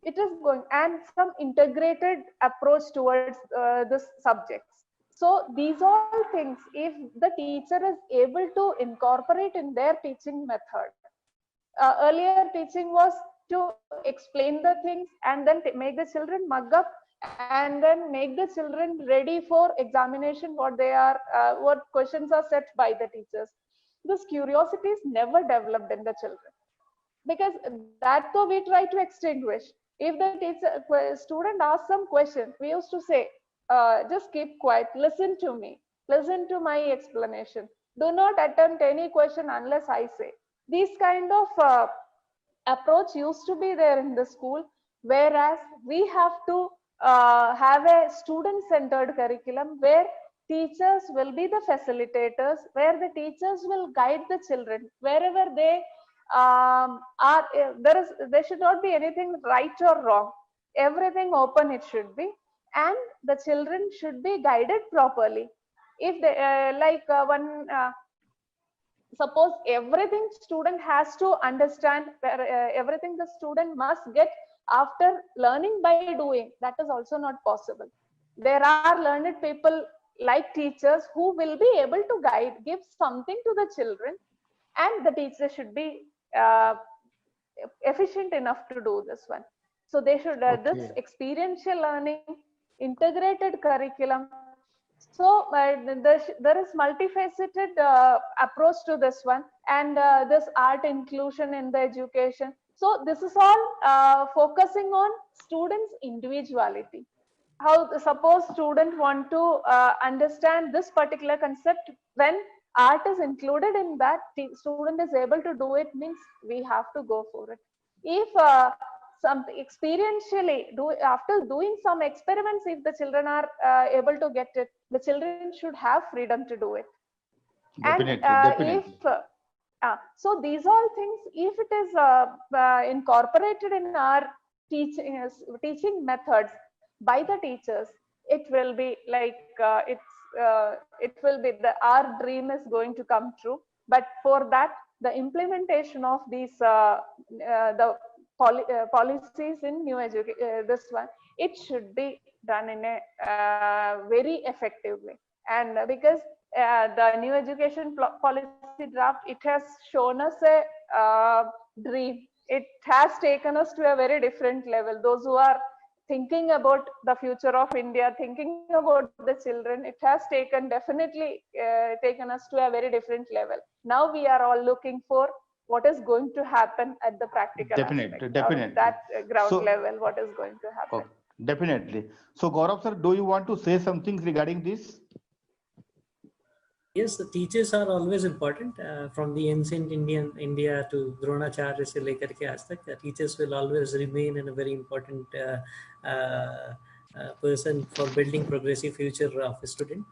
It is going, and some integrated approach towards this subjects. So these all things, if the teacher is able to incorporate in their teaching method, earlier teaching was to explain the things and then make the children mug up and then make the children ready for examination, what they are, what questions are set by the teachers. This curiosity is never developed in the children, because that though we try to extinguish. If the student asks some question, we used to say, just keep quiet, listen to me, listen to my explanation, do not attempt any question unless I say. These kind of approach used to be there in the school, whereas we have to have a student centered curriculum where teachers will be the facilitators, where the teachers will guide the children wherever they are. There should not be anything right or wrong, everything open it should be, and the children should be guided properly. If they one suppose everything student has to understand, everything the student must get after learning by doing, that is also not possible. There are learned people like teachers who will be able to guide, give something to the children, and the teacher should be efficient enough to do this one. So they should this experiential learning, integrated curriculum. So there is multifaceted approach to this one, and this art inclusion in the education. So this is all focusing on students' individuality. How, suppose student want to understand this particular concept, when art is included in that, student is able to do it, means we have to go for it. If some experientially after doing some experiments, if the children are able to get it, the children should have freedom to do it. Definitely, And definitely. so these all things, if it is incorporated in our teaching methods by the teachers, it will be like it will be our dream is going to come true. But for that, the implementation of these the policies in new education, this one, it should be done in a very effective way. And because the new education policy draft, it has shown us a dream. It has taken us to a very different level. Those who are thinking about the future of India, thinking about the children, it has definitely taken us to a very different level. Now we are all looking for what is going to happen at the practical Definitely, aspect, definitely. that ground So- level, what is going to happen. Oh, definitely. So Gaurav sir, do you want to say something regarding this? Yes, the teachers are always important. From the ancient India to Dronacharya se lekar ke aaj tak, the teachers will always remain in a very important person for building progressive future of a student.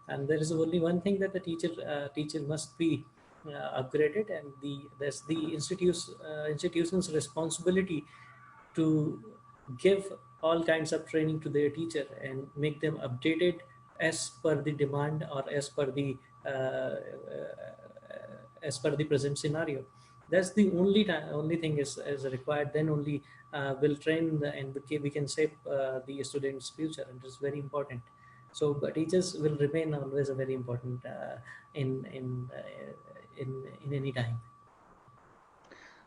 And there is only one thing, that the teacher must be upgraded, and that's the institution's responsibility to give all kinds of training to their teacher and make them updated as per the demand, or as per the present scenario. That's the only thing is required. Then only will train and we can shape the students' future, and it's very important. So teachers will remain always a very important in any time.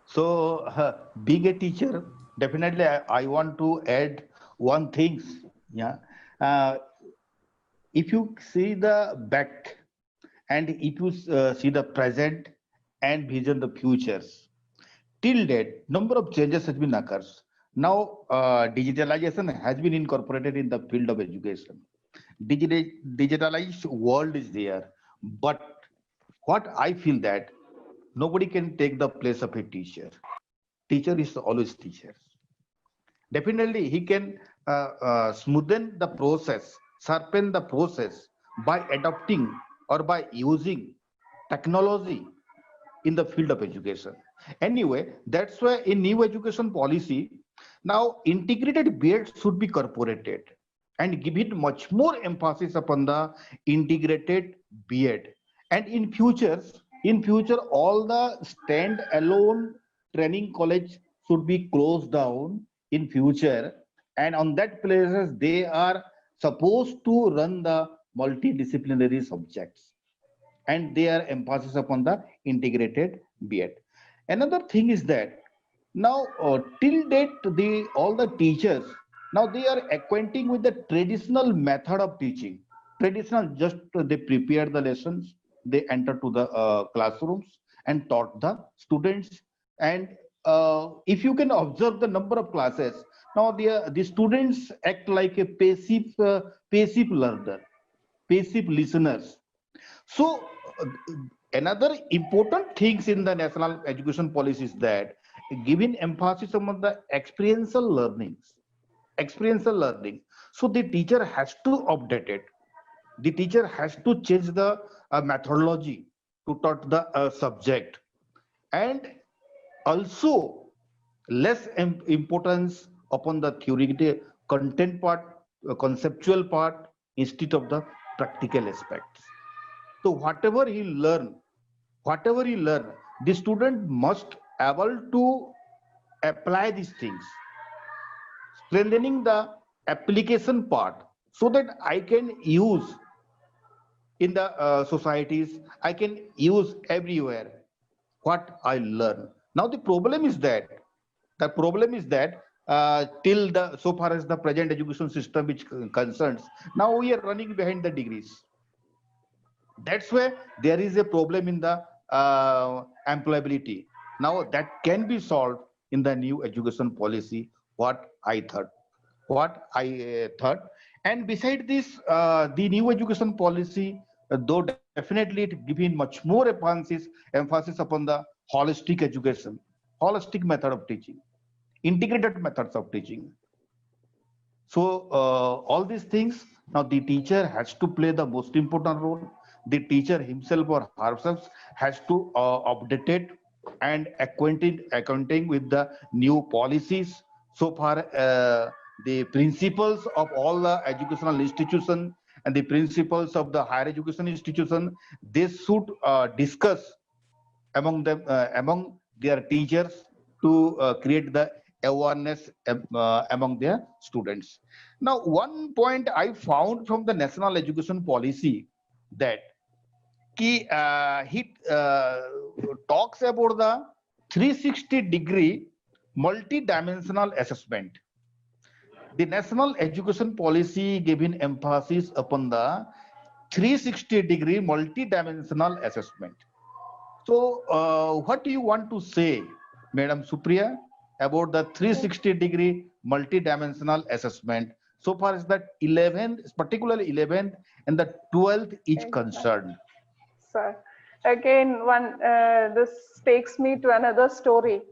So being a teacher, definitely I want to add one thing. Yeah. If you see the back, and if you see the present and vision the futures, till date, number of changes has been occurs. Now, digitalization has been incorporated in the field of education. Digitalized world is there, but what I feel that nobody can take the place of a teacher. Teacher is always teacher. Definitely, he can smoothen the process, sharpen the process by adopting or by using technology in the field of education. Anyway, that's why in new education policy, now integrated B.Ed should be incorporated and give it much more emphasis upon the integrated B.Ed. And in future, all the stand-alone training college should be closed down, in future, and on that places they are supposed to run the multidisciplinary subjects, and they are emphasis upon the integrated B.Ed. Another thing is that now till date the all the teachers now they are acquainting with the traditional method of teaching. Traditional, just they prepare the lessons, they enter to the classrooms and taught the students. And if you can observe the number of classes, now the students act like a passive learner, passive listeners. So another important things in the national education policy is that giving emphasis on the experiential learnings, experiential learning. So the teacher has to update it. The teacher has to change the methodology to taught the subject, and also less importance upon the theoretical content part, conceptual part, instead of the practical aspects. So whatever he learn, the student must able to apply these things, strengthening the application part, so that I can use in the societies, I can use everywhere what I learn. Now the problem is that till the so far as the present education system which concerns, now we are running behind the degrees. That's where there is a problem in the employability. Now that can be solved in the new education policy, what I thought. And beside this, the new education policy, though definitely it giving much more emphasis upon the holistic education, holistic method of teaching, integrated methods of teaching. So all these things, now the teacher has to play the most important role. The teacher himself or herself has to update it and acquainting with the new policies. So far, the principles of all the educational institution and the principles of the higher education institution, they should discuss among them, among their teachers, to create the awareness among their students. Now, one point I found from the national education policy, that he talks about the 360-degree multi-dimensional assessment. The national education policy giving emphasis upon the 360-degree multi-dimensional assessment. So, what do you want to say, Madam Supriya, about the 360-degree multi-dimensional assessment? So far as that 11th, particularly 11th and the 12th each concerned. Sir, again, this takes me to another story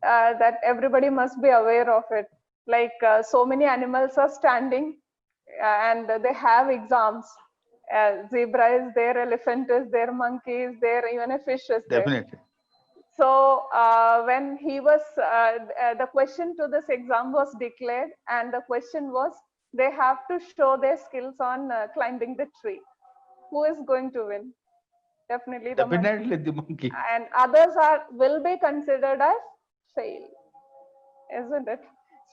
that everybody must be aware of it. Like so many animals are standing and they have exams. Zebra is there, elephant is there, monkey is there, even a fish is there. Definitely. So when he was, the question to this exam was declared, and the question was, they have to show their skills on climbing the tree. Who is going to win? Definitely the monkey. The monkey. And others will be considered as fail, isn't it?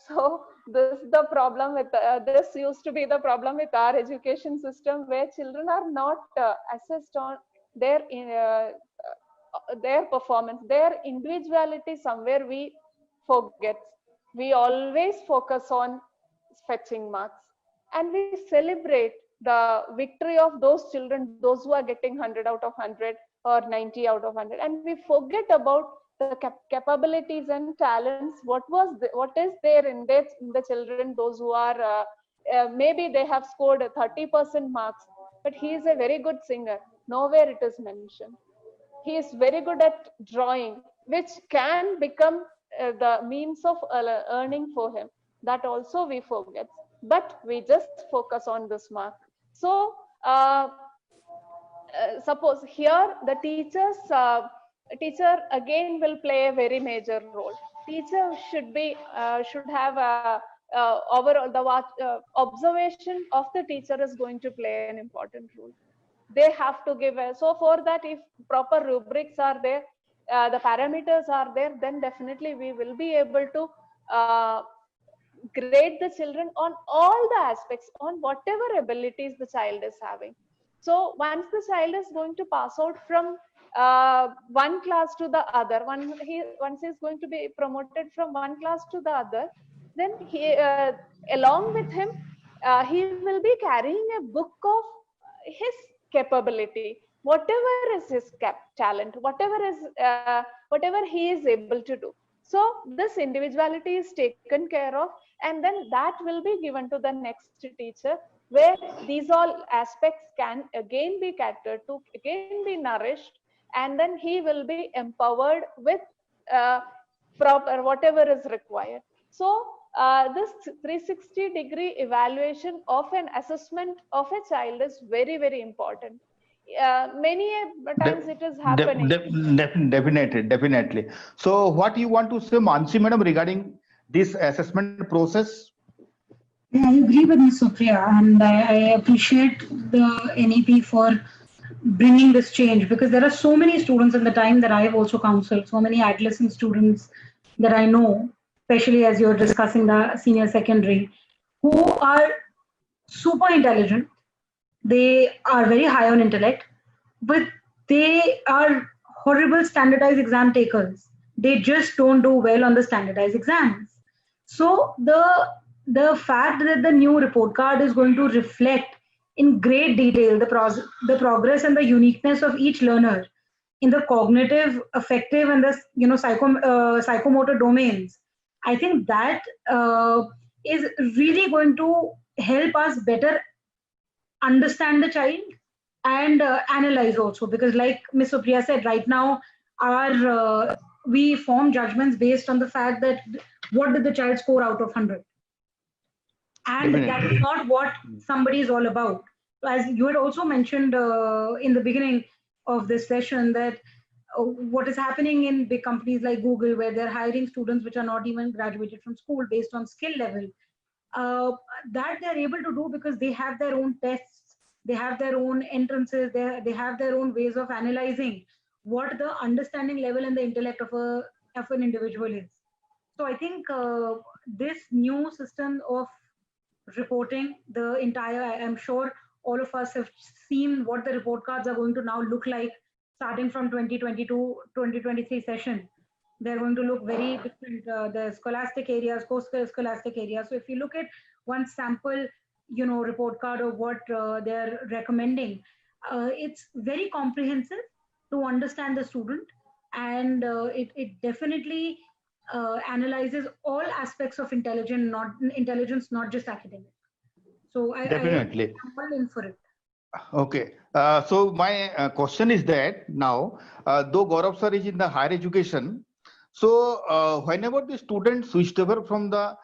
So this is the problem with this used to be the problem with our education system, where children are not assessed on their performance, their individuality. Somewhere we forget. We always focus on fetching marks, and we celebrate the victory of those children, those who are getting 100 out of 100 or 90 out of 100, and we forget about the capabilities and talents. What is there in the children, those who are maybe they have scored 30% marks, but he is a very good singer. Nowhere it is mentioned. He is very good at drawing, which can become the means of earning for him. That also we forget, but we just focus on this mark. So suppose here the teacher again will play a very major role. Teacher should have overall the observation of the teacher is going to play an important role. They have to give so for that, if proper rubrics are there, the parameters are there, then definitely we will be able to grade the children on all the aspects, on whatever abilities the child is having. So once the child is going to pass out from one class to the other, once he is going to be promoted from one class to the other, then he along with him he will be carrying a book of his capability, whatever is his talent, whatever he is able to do. So this individuality is taken care of, and then that will be given to the next teacher, where these all aspects can again be catered to, again be nourished, and then he will be empowered with proper whatever is required. So this 360-degree evaluation of an assessment of a child is very, very important. Many times it is happening. Definitely. So what you want to say, Mansi madam, regarding this assessment process? Yeah, I agree with Ms. Supriya, and I appreciate the NEP for bringing this change, because there are so many students in the time that I've also counseled, so many adolescent students that I know, especially as you're discussing the senior secondary, who are super intelligent. They are very high on intellect, but they are horrible standardized exam takers. They just don't do well on the standardized exams. So the fact that the new report card is going to reflect in great detail the progress and the uniqueness of each learner in the cognitive, affective, and the psychomotor domains, I think that is really going to help us better understand the child and analyze also, because like Ms. Supriya said, right now our we form judgments based on the fact that what did the child score out of 100, and Definitely. that is not what somebody is all about. So as you had also mentioned in the beginning of this session, that what is happening in big companies like Google, where they're hiring students which are not even graduated from school based on skill level, that they're able to do because they have their own tests, they have their own entrances, they have their own ways of analyzing what the understanding level and the intellect of an individual is. So I think this new system of reporting, the entire, I'm sure all of us have seen what the report cards are going to now look like starting from 2022-2023 session. They're going to look very different. The scholastic areas, post-scholastic areas. So if you look at one sample, report card of what they're recommending, it's very comprehensive to understand the student, and it definitely analyzes all aspects of intelligence, not just academic. So Definitely. I'm all in for it. Okay. So my question is that now, though Gaurav sir is in the higher education, so whenever the student switched over from the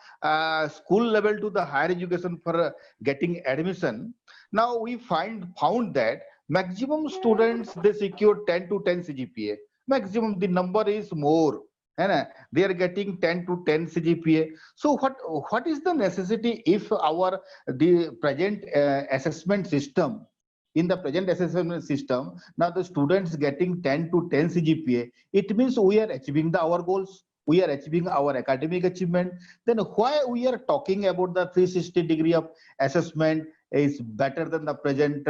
school level to the higher education for getting admission, now we found that maximum students, they secure 10 to 10 CGPA. Maximum, the number is more. And they are getting 10 to 10 CGPA. So what is the necessity if the present assessment system, in the present assessment system, now the students getting 10 to 10 CGPA, it means we are achieving our goals, we are achieving our academic achievement. Then why we are talking about the 360 degree of assessment is better than the present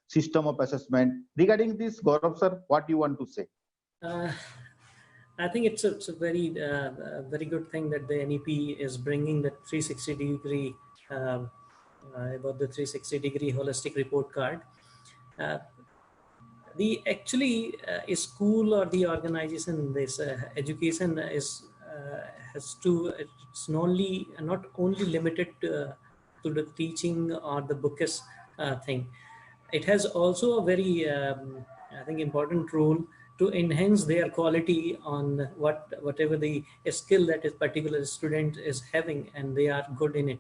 system of assessment? Regarding this, Gaurav sir, what you want to say? I think it's a very very good thing that the NEP is bringing the 360 degree about the 360 degree holistic report card. The actually a school or the organization, this education is has to, it's not only limited to the teaching or the bookish thing. It has also a very I think important role to enhance their quality on whatever the skill that a particular student is having, and they are good in it.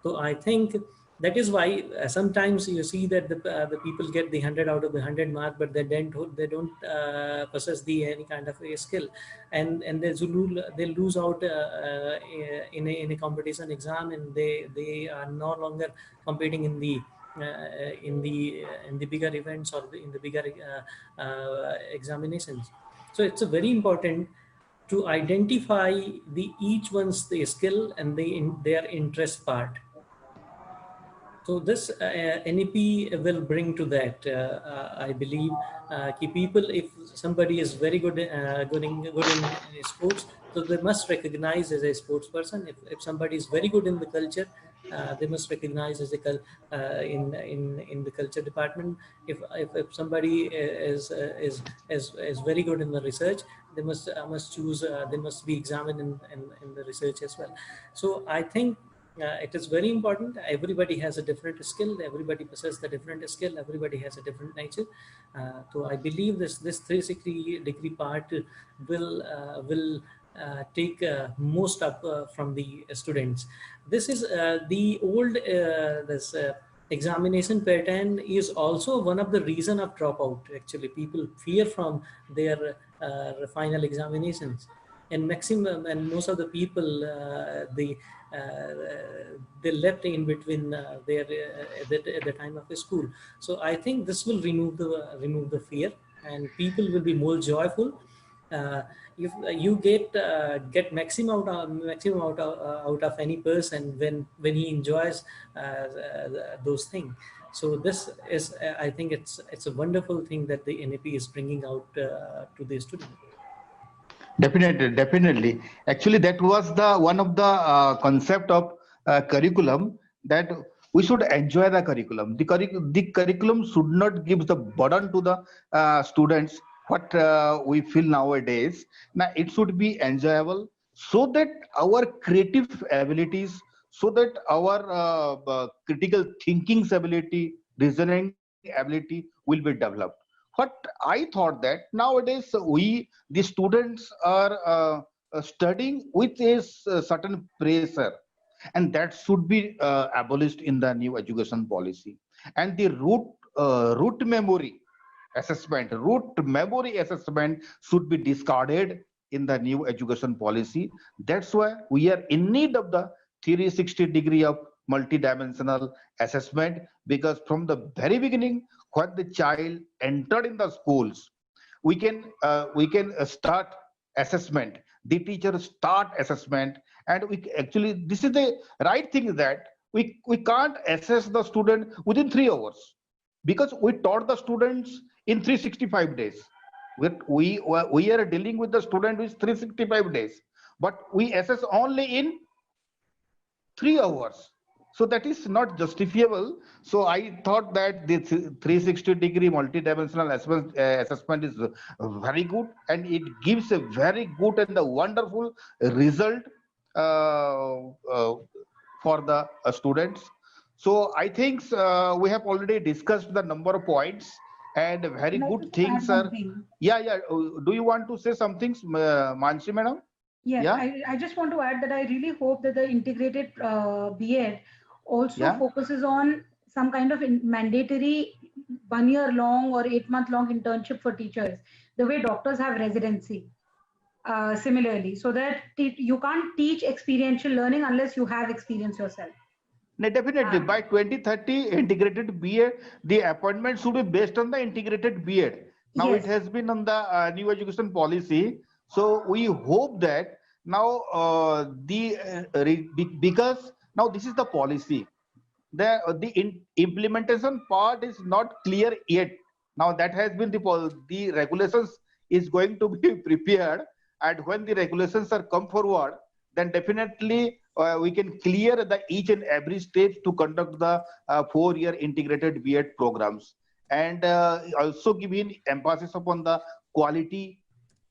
So I think that is why sometimes you see that the people get the 100 out of the 100 mark, but they don't possess any kind of a skill, and they lose out in a competition exam, and they are no longer competing in the bigger events or in the bigger examinations. So it's a very important to identify each one's the skill and their interest part. So this NEP will bring to that. I believe people, if somebody is very good in sports, so they must recognize as a sports person. If somebody is very good in the culture, they must recognize as in the culture department. If somebody is very good in the research, they must choose. They must be examined in the research as well. So I think. It is very important. Everybody has a different skill. Everybody possesses the different skill. Everybody has a different nature. So I believe this 360-degree part will take most up from the students. This is the old this examination pattern is also one of the reason of dropout. Actually, people fear from their final examinations, and most of the people they left in between at the time of the school. So I think this will remove the fear, and people will be more joyful. If you get maximum out of any person when he enjoys those things. So this is I think it's a wonderful thing that the NEP is bringing out to the student. Definitely. Actually, that was the one of the concept of curriculum, that we should enjoy the curriculum. The curriculum should not give the burden to the students. What we feel nowadays, now it should be enjoyable, so that our creative abilities, so that our critical thinking ability, reasoning ability will be developed. What I thought that nowadays the students are studying with a certain pressure, and that should be abolished in the new education policy. And the root memory assessment should be discarded in the new education policy. That's why we are in need of the 360-degree of multidimensional assessment, because from the very beginning, when the child entered in the schools, we can start assessment. The teacher start assessment, and we actually, this is the right thing, that we can't assess the student within 3 hours, because we taught the students in 365 days. We are dealing with the student with 365 days, but we assess only in 3 hours. So that is not justifiable. So I thought that the 360-degree multidimensional assessment is very good, and it gives a very good and a wonderful result for the students. So I think we have already discussed the number of points, and very good things are. Yeah. Do you want to say something, Mansi madam? Yeah, I just want to add that I really hope that the integrated B.Ed also focuses on some kind of mandatory 1 year long or 8 month long internship for teachers, the way doctors have residency. Similarly, so that you can't teach experiential learning unless you have experience yourself. No, definitely. By 2030, integrated B.Ed, the appointment should be based on the integrated B.Ed. Now it has been on the new education policy. So we hope that now because now this is the policy. The implementation part is not clear yet. Now that has been the regulations is going to be prepared, and when the regulations are come forward, then definitely we can clear the each and every stage to conduct the 4-year integrated B.Ed programs, and also giving emphasis upon the quality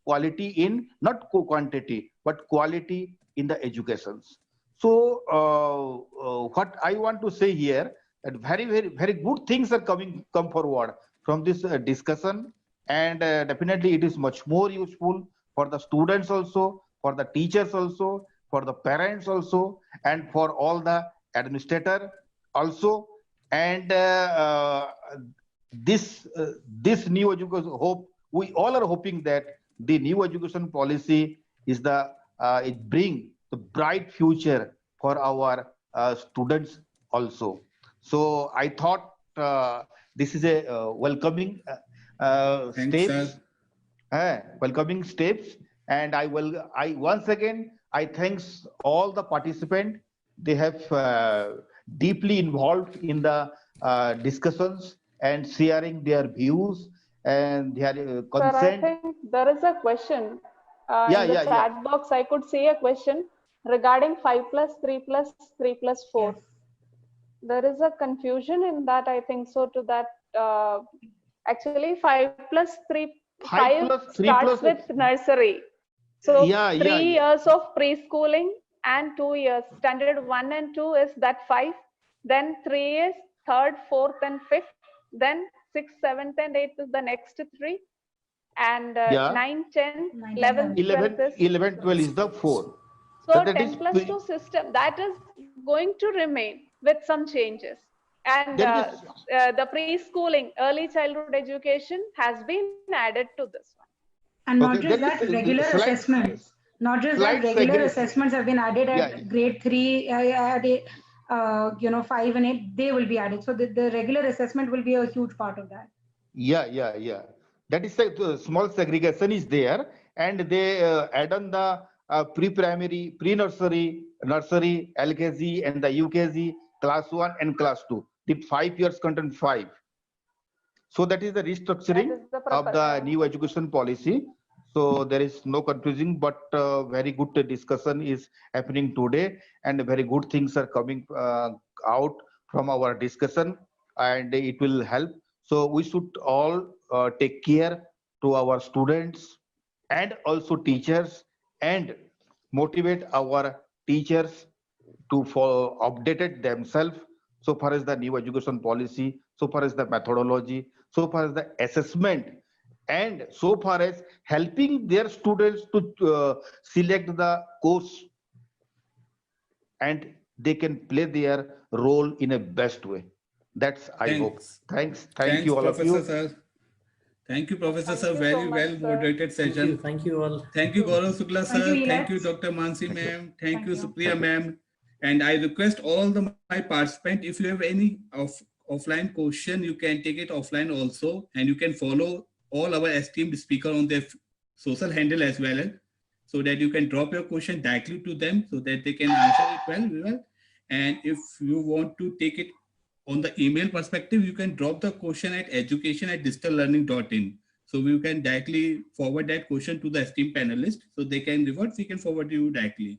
in not quantity but quality in the educations. So what I want to say here, that very good things are come forward from this discussion, and definitely it is much more useful for the students also, for the teachers also, for the parents also, and for all the administrator also. And this new education, we all are hoping that the new education policy is it bring the bright future for our students also. So I thought this is a welcoming steps. Welcoming steps, And I once again, I thanks all the participants. They have deeply involved in the discussions and sharing their views and their Sir, I consent. think there is a question Yeah, in the yeah, yeah. chat box. I could see a question regarding 5 plus 3 plus 3 plus 4. Yes. There is a confusion in that, I think so, to that. Actually, 5 plus 3, 5 plus 3 starts plus. with nursery. So Yeah, 3 yeah, yeah. years of preschooling and 2 years. Standard 1 and 2 is that 5. Then 3 is 3rd, 4th, and 5th. Then 6th, 7th, and 8th is the next 3. And Yeah. 9, 10, 9, 11, 11, 12 is 11, 12 is the 4. so That 10 is plus 2 system that is going to remain with some changes. And there is the preschooling, early childhood education has been added to this one. And not okay. just There that, is regular slight, assessments. Not just slight that, regular segregation. assessments have been added at Yeah, yeah. grade 3, at 5 and 8. They will be added. So the regular assessment will be a huge part of that. Yeah, yeah, yeah. That is the small segregation is there, and they add on the pre-primary, pre-nursery, nursery, LKG, and the UKG, class 1 and class 2. The 5 years content 5. So that is the restructuring That is the of the new education policy. So there is no confusing, but very good discussion is happening today, and very good things are coming out from our discussion, and it will help. So we should all take care to our students and also teachers, and motivate our teachers to follow updated themselves so far as the new education policy, so far as the methodology, so far as the assessment, and so far as helping their students to select the course, and they can play their role in a best way. That's I hope. Thanks. Thank you all Professor of you. Sir. Thank you, Professor Thank Sir. you Very so much, well sir. moderated session. Thank you all. Thank you, Gaurav Sukla Thank Sir. you, Thank you, Elax. Dr. Mansi Thank you. Ma'am. Thank you, Thank you. Supriya Ma'am. And I request all my participants, if you have any offline question, you can take it offline also, and you can follow all our esteemed speaker on their social handle as well, so that you can drop your question directly to them so that they can answer it well. And if you want to take it on the email perspective, you can drop the question at education@digitallearning.in. So we can directly forward that question to the esteemed panelists so they can revert, we can forward you directly.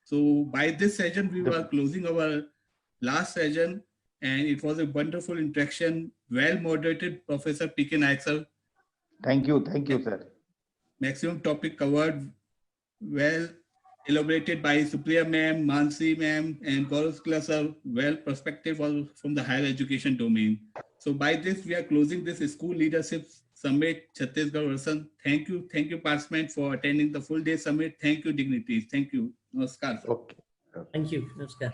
So by this session, we were closing our last session, and it was a wonderful interaction, well moderated, Professor P.K. Naik sir. Thank you, sir. Maximum topic covered, well elaborated by Supriya ma'am, Mansi ma'am, and Gaurav Sukla sir, well perspective from the higher education domain. So by this, we are closing this School Leadership Summit Chhattisgarh version. Thank you, participants, for attending the full day summit. Thank you, dignitaries. Thank you. Namaskar. Okay. Thank you. Namaskar.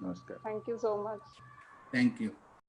Namaskar. Thank you so much. Thank you.